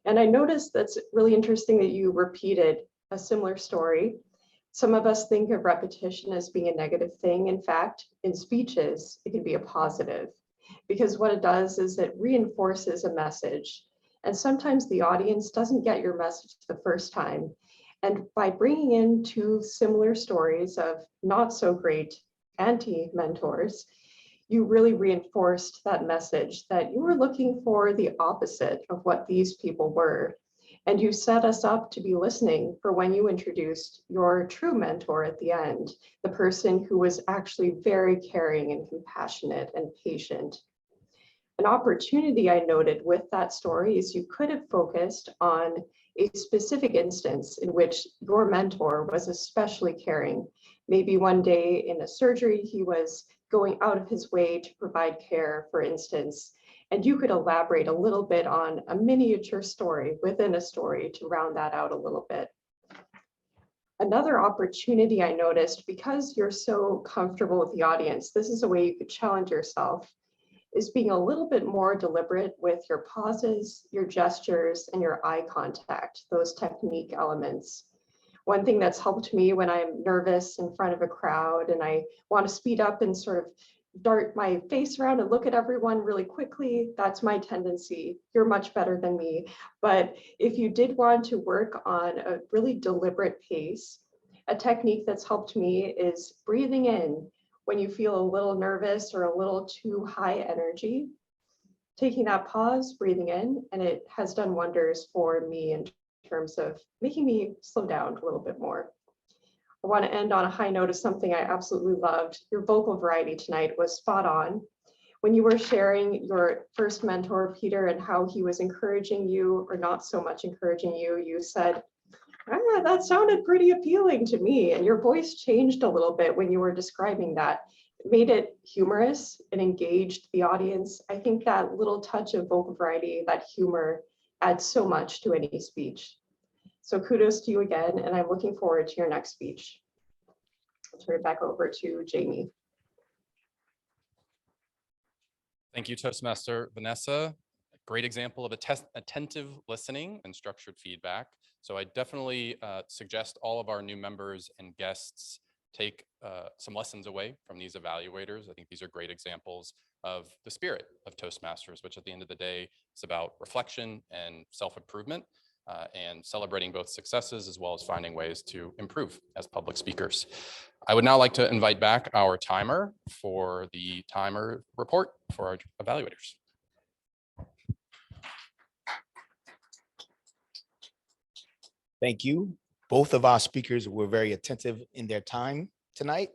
And I noticed that's really interesting that you repeated a similar story. Some of us think of repetition as being a negative thing. In fact, in speeches, it can be a positive, because what it does is it reinforces a message. And sometimes the audience doesn't get your message the first time. And by bringing in 2 similar stories of not so great anti-mentors, you really reinforced that message that you were looking for the opposite of what these people were. And you set us up to be listening for when you introduced your true mentor at the end, the person who was actually very caring and compassionate and patient. An opportunity I noted with that story is you could have focused on a specific instance in which your mentor was especially caring. Maybe one day in a surgery, he was going out of his way to provide care, for instance, and you could elaborate a little bit on a miniature story within a story to round that out a little bit. Another opportunity I noticed, because you're so comfortable with the audience, this is a way you could challenge yourself, is being a little bit more deliberate with your pauses, your gestures, and your eye contact, those technique elements. One thing that's helped me when I'm nervous in front of a crowd and I want to speed up and sort of dart my face around and look at everyone really quickly. That's my tendency. You're much better than me. But if you did want to work on a really deliberate pace, a technique that's helped me is breathing in when you feel a little nervous or a little too high energy. Taking that pause, breathing in, and it has done wonders for me in terms of making me slow down a little bit more. I want to end on a high note of something I absolutely loved. Your vocal variety tonight was spot on. When you were sharing your first mentor, Peter, and how he was encouraging you or not so much encouraging you, you said, that sounded pretty appealing to me. And your voice changed a little bit when you were describing that. It made it humorous and engaged the audience. I think that little touch of vocal variety, that humor, adds so much to any speech. So kudos to you again, and I'm looking forward to your next speech. I'll turn it back over to Jamie. Thank you, Toastmaster Vanessa. Great example of attentive listening and structured feedback. So I definitely suggest all of our new members and guests take some lessons away from these evaluators. I think these are great examples of the spirit of Toastmasters, which at the end of the day is about reflection and self-improvement and celebrating both successes as well as finding ways to improve as public speakers. I would now like to invite back our timer for the timer report for our evaluators. Thank you. Both of our speakers were very attentive in their time tonight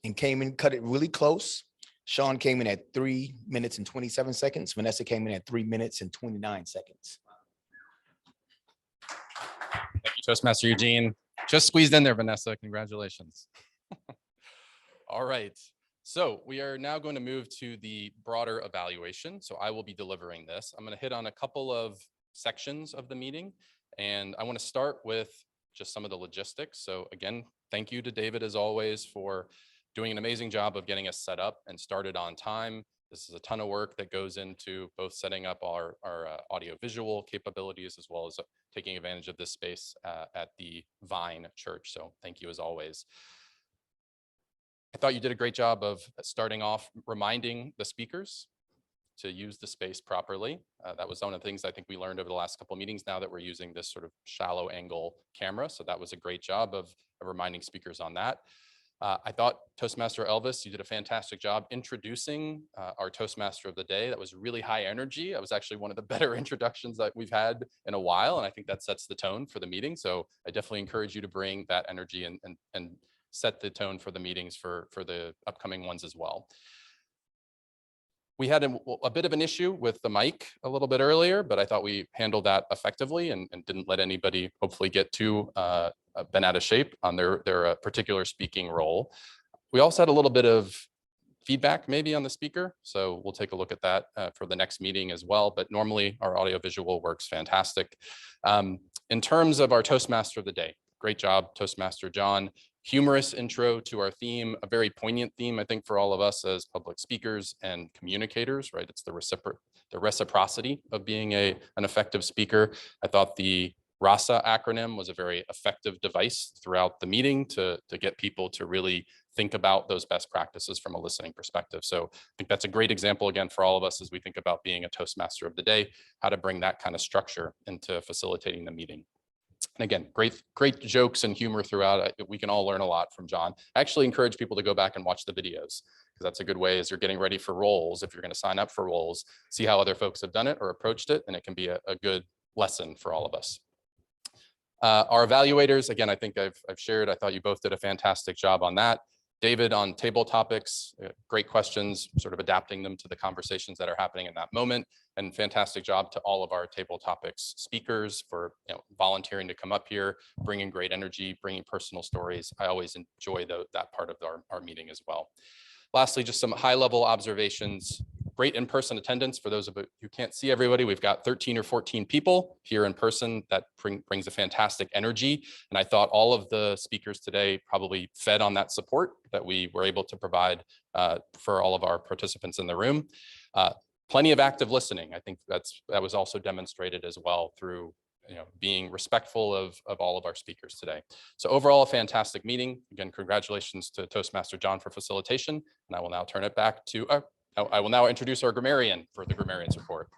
and came in, cut it really close. Sean came in at 3 minutes and 27 seconds. Vanessa came in at 3 minutes and 29 seconds. Thank you, Toastmaster Eugene. Just squeezed in there, Vanessa. Congratulations. All right. So we are now going to move to the broader evaluation. So I will be delivering this. I'm going to hit on a couple of sections of the meeting. And I want to start with just some of the logistics. So again, thank you to David, as always, for doing an amazing job of getting us set up and started on time. This is a ton of work that goes into both setting up our audio-visual capabilities as well as taking advantage of this space at the Vine Church. So thank you as always. I thought you did a great job of starting off reminding the speakers to use the space properly. That was one of the things I think we learned over the last couple of meetings now that we're using this sort of shallow angle camera. So that was a great job of reminding speakers on that. I thought Toastmaster Elvis, you did a fantastic job introducing our Toastmaster of the day. That was really high energy. That was actually one of the better introductions that we've had in a while. And I think that sets the tone for the meeting. So I definitely encourage you to bring that energy and set the tone for the meetings for the upcoming ones as well. We had a bit of an issue with the mic a little bit earlier, but I thought we handled that effectively and didn't let anybody hopefully get too bent out of shape on their particular speaking role. We also had a little bit of feedback maybe on the speaker, so we'll take a look at that for the next meeting as well. But normally our audiovisual works fantastic. In terms of our Toastmaster of the day, great job, Toastmaster John. Humorous intro to our theme, a very poignant theme, I think, for all of us as public speakers and communicators, right? It's the reciprocity of being an effective speaker. I thought the RASA acronym was a very effective device throughout the meeting to get people to really think about those best practices from a listening perspective. So I think that's a great example, again, for all of us as we think about being a Toastmaster of the day, how to bring that kind of structure into facilitating the meeting. And again, great jokes and humor throughout. We can all learn a lot from John. I actually encourage people to go back and watch the videos because that's a good way as you're getting ready for roles. If you're going to sign up for roles, see how other folks have done it or approached it, and it can be a good lesson for all of us. Our evaluators, again, I think I've shared, I thought you both did a fantastic job on that. David on table topics, great questions, sort of adapting them to the conversations that are happening in that moment, and fantastic job to all of our table topics speakers for volunteering to come up here, bringing great energy, bringing personal stories. I always enjoy that part of our meeting as well. Lastly, just some high-level observations. Great in-person attendance for those of you who can't see everybody. We've got 13 or 14 people here in person. That brings a fantastic energy. And I thought all of the speakers today probably fed on that support that we were able to provide for all of our participants in the room. Plenty of active listening. I think that was also demonstrated as well through being respectful of all of our speakers today. So overall, a fantastic meeting. Again, congratulations to Toastmaster John for facilitation. And I will now turn it back to, I will now introduce our grammarian for the grammarian's report.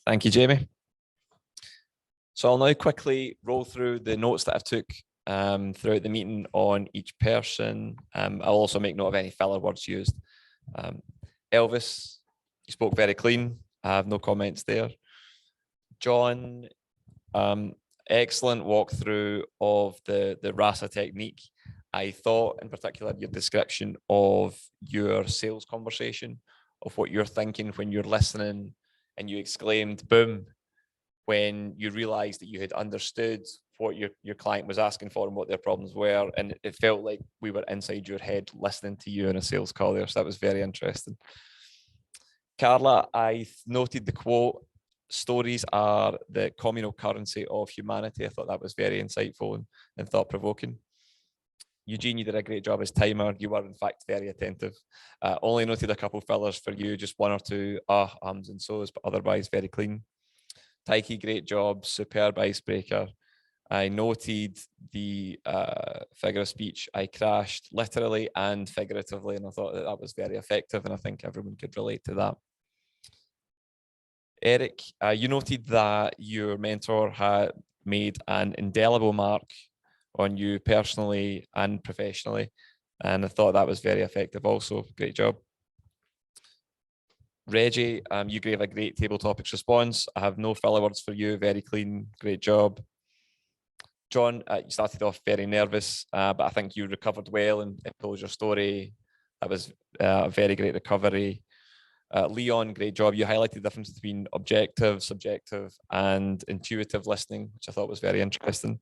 Thank you, Jamie. So I'll now quickly roll through the notes that I've took throughout the meeting on each person. I'll also make note of any filler words used. Elvis, you spoke very clean. I have no comments there. John, excellent walkthrough of the RASA technique. I thought in particular your description of your sales conversation, of what you're thinking when you're listening and you exclaimed, boom, when you realized that you had understood what your client was asking for and what their problems were. And it felt like we were inside your head listening to you in a sales call there. So that was very interesting. Carla, I noted the quote, stories are the communal currency of humanity. I thought that was very insightful and thought-provoking. Eugene, you did a great job as timer. You were in fact very attentive. Only noted a couple fillers for you, just one or two ums and so's, but otherwise very clean. Taiki, great job, superb icebreaker. I noted the figure of speech. I crashed literally and figuratively, and I thought that was very effective, and I think everyone could relate to that. Eric, you noted that your mentor had made an indelible mark on you personally and professionally, and I thought that was very effective also. Great job. Reggie, you gave a great table topics response. I have no filler words for you. Very clean. Great job. John, you started off very nervous, but I think you recovered well and told your story. That was a very great recovery. Leon, great job. You highlighted the difference between objective, subjective, and intuitive listening, which I thought was very interesting.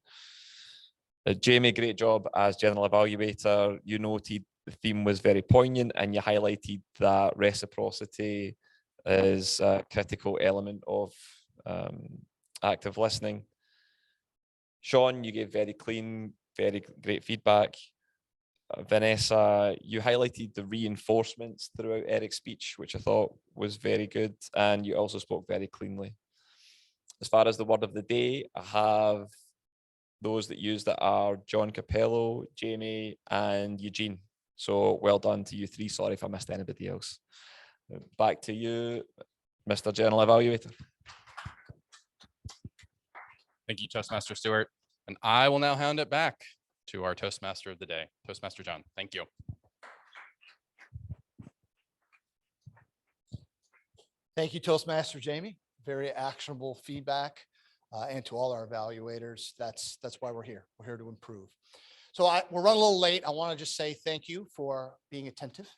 Jamie, great job as general evaluator. You noted the theme was very poignant and you highlighted that reciprocity is a critical element of active listening. Sean, you gave very clean, very great feedback. Vanessa, you highlighted the reinforcements throughout Eric's speech, which I thought was very good. And you also spoke very cleanly. As far as the word of the day, I have those that use that are JohnCappello, Jamie, and Eugene. So well done to you three. Sorry if I missed anybody else. Back to you, Mr. General Evaluator. Thank you, Toastmaster Stewart. And I will now hand it back to our Toastmaster of the day, Toastmaster John. Thank you. Thank you, Toastmaster Jamie. Very actionable feedback. And to all our evaluators, that's why we're here. We're here to improve. So we're running a little late. I want to just say thank you for being attentive.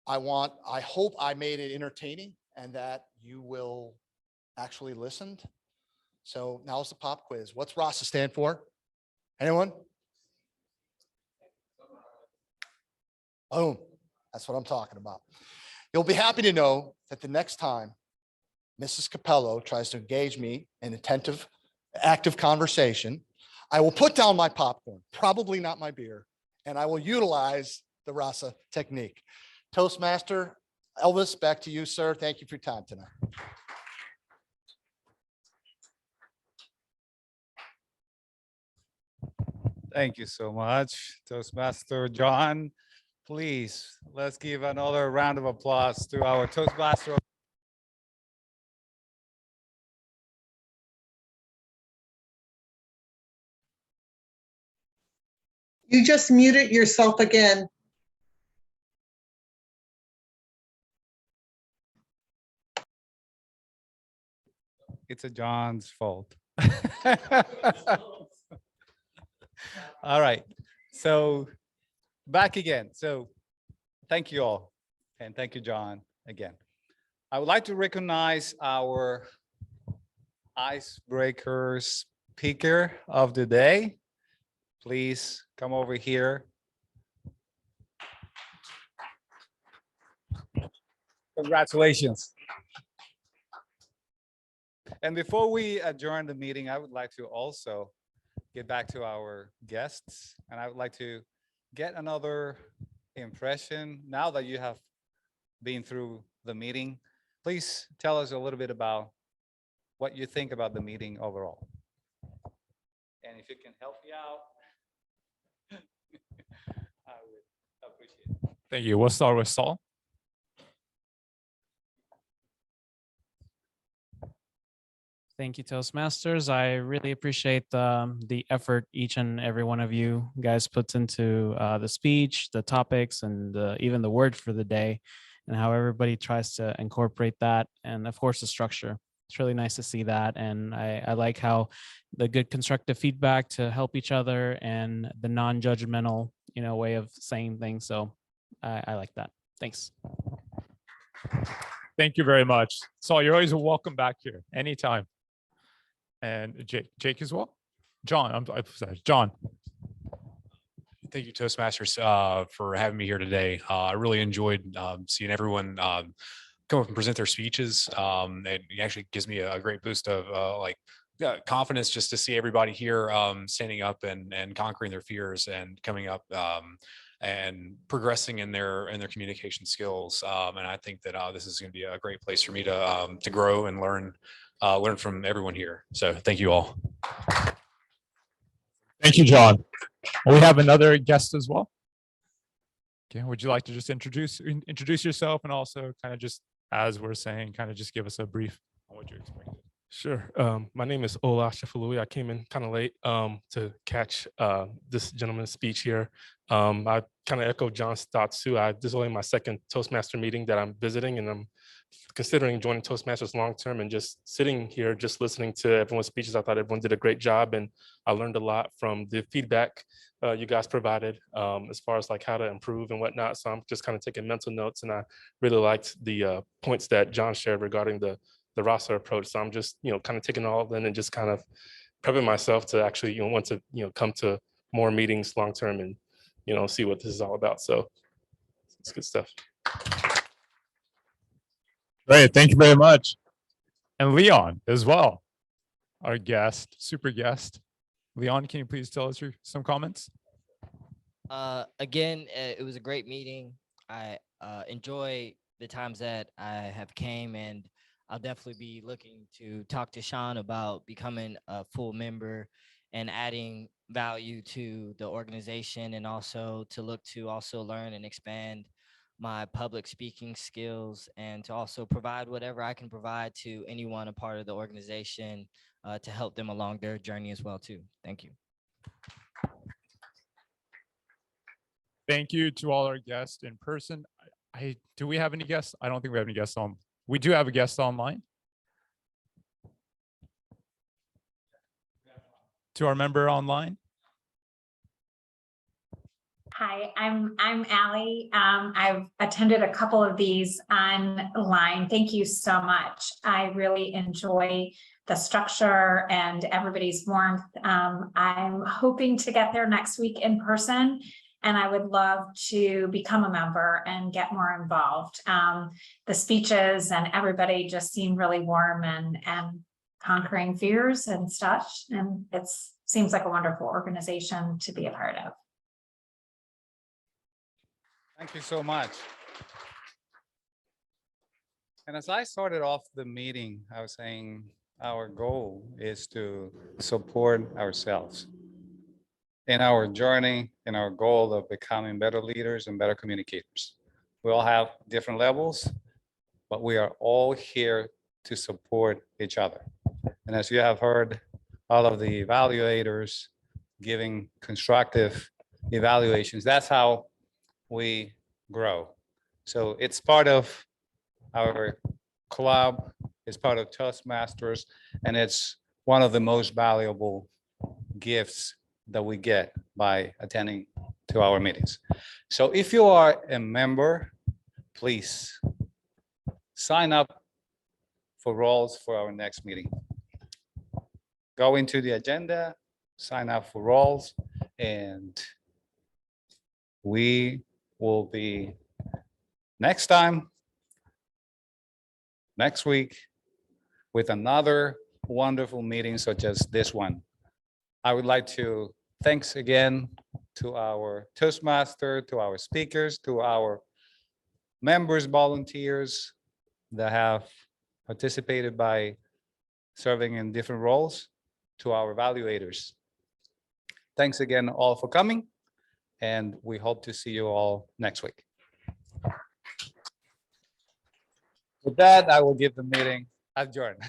I hope I made it entertaining and that you will actually listen. So now's the pop quiz. What's RASA stand for? Anyone? Boom. That's what I'm talking about. You'll be happy to know that the next time Mrs. Cappello tries to engage me in attentive, active conversation, I will put down my popcorn, probably not my beer, and I will utilize the RASA technique. Toastmaster Elvis, back to you, sir. Thank you for your time tonight. Thank you so much, Toastmaster John. Please, let's give another round of applause to our Toastmaster. You just muted yourself again. It's a John's fault. All right, so back again. So thank you all, and thank you, John, again. I would like to recognize our icebreaker speaker of the day. Please come over here. Congratulations. And before we adjourn the meeting, I would like to also get back to our guests, and I would like to get another impression now that you have been through the meeting. Please tell us a little bit about what you think about the meeting overall. And if you can help me out, I would appreciate it. Thank you. We'll start with Saul. Thank you, Toastmasters. I really appreciate the effort each and every one of you guys puts into the speech, the topics, and even the word for the day, and how everybody tries to incorporate that. And of course, the structure. It's really nice to see that. And I like how the good constructive feedback to help each other and the non-judgmental, way of saying things. So I like that. Thanks. Thank you very much. Saul, you're always welcome back here anytime. And Jake as well. John, I'm sorry, John. Thank you, Toastmasters, for having me here today. I really enjoyed seeing everyone come up and present their speeches. It actually gives me a great boost of confidence just to see everybody here standing up and conquering their fears and coming up and progressing in their communication skills. And I think that this is going to be a great place for me to grow and learn from everyone here. So thank you all. Thank you, John. We have another guest as well. Okay, would you like to just introduce yourself, and also kind of just, as we're saying, kind of just give us a brief on what you expected? Sure. My name is JohnCappello. I came in kind of late to catch this gentleman's speech here. I kind of echo John's thoughts too. This is only my second Toastmaster meeting that I'm visiting, and I'm considering joining Toastmasters long term. And just sitting here, just listening to everyone's speeches, I thought everyone did a great job, and I learned a lot from the feedback you guys provided as far as like how to improve and whatnot. So I'm just kind of taking mental notes, and I really liked the points that John shared regarding the roster approach. So I'm just, kind of taking all of them and just kind of prepping myself to actually, want to, come to more meetings long term and, see what this is all about. So it's good stuff. Great. Thank you very much. And Leon as well, our guest, super guest. Leon, can you please tell us some comments? Again, it was a great meeting. I enjoy the times that I have came, and I'll definitely be looking to talk to Sean about becoming a full member and adding value to the organization, and also to look to also learn and expand my public speaking skills, and to also provide whatever I can provide to anyone a part of the organization to help them along their journey as well too. Thank you. Thank you to all our guests in person. Do we have any guests? I don't think we have any guests on. We do have a guest online. To our member online. Hi, I'm Allie. I've attended a couple of these online. Thank you so much. I really enjoy the structure and everybody's warmth. I'm hoping to get there next week in person, and I would love to become a member and get more involved. The speeches and everybody just seem really warm and conquering fears and stuff. And it seems like a wonderful organization to be a part of. Thank you so much. And as I started off the meeting, I was saying our goal is to support ourselves in our journey, in our goal of becoming better leaders and better communicators. We all have different levels, but we are all here to support each other. And as you have heard, all of the evaluators giving constructive evaluations, that's how we grow. So it's part of our club, it's part of Toastmasters, and it's one of the most valuable gifts that we get by attending to our meetings. So if you are a member, please sign up for roles for our next meeting. Go into the agenda, sign up for roles, and we will be next week with another wonderful meeting such as this one. I would like to thanks again to our Toastmaster, to our speakers, to our members, volunteers that have participated by serving in different roles, to our evaluators. Thanks again all for coming, and we hope to see you all next week. With that, I will give the meeting adjourned.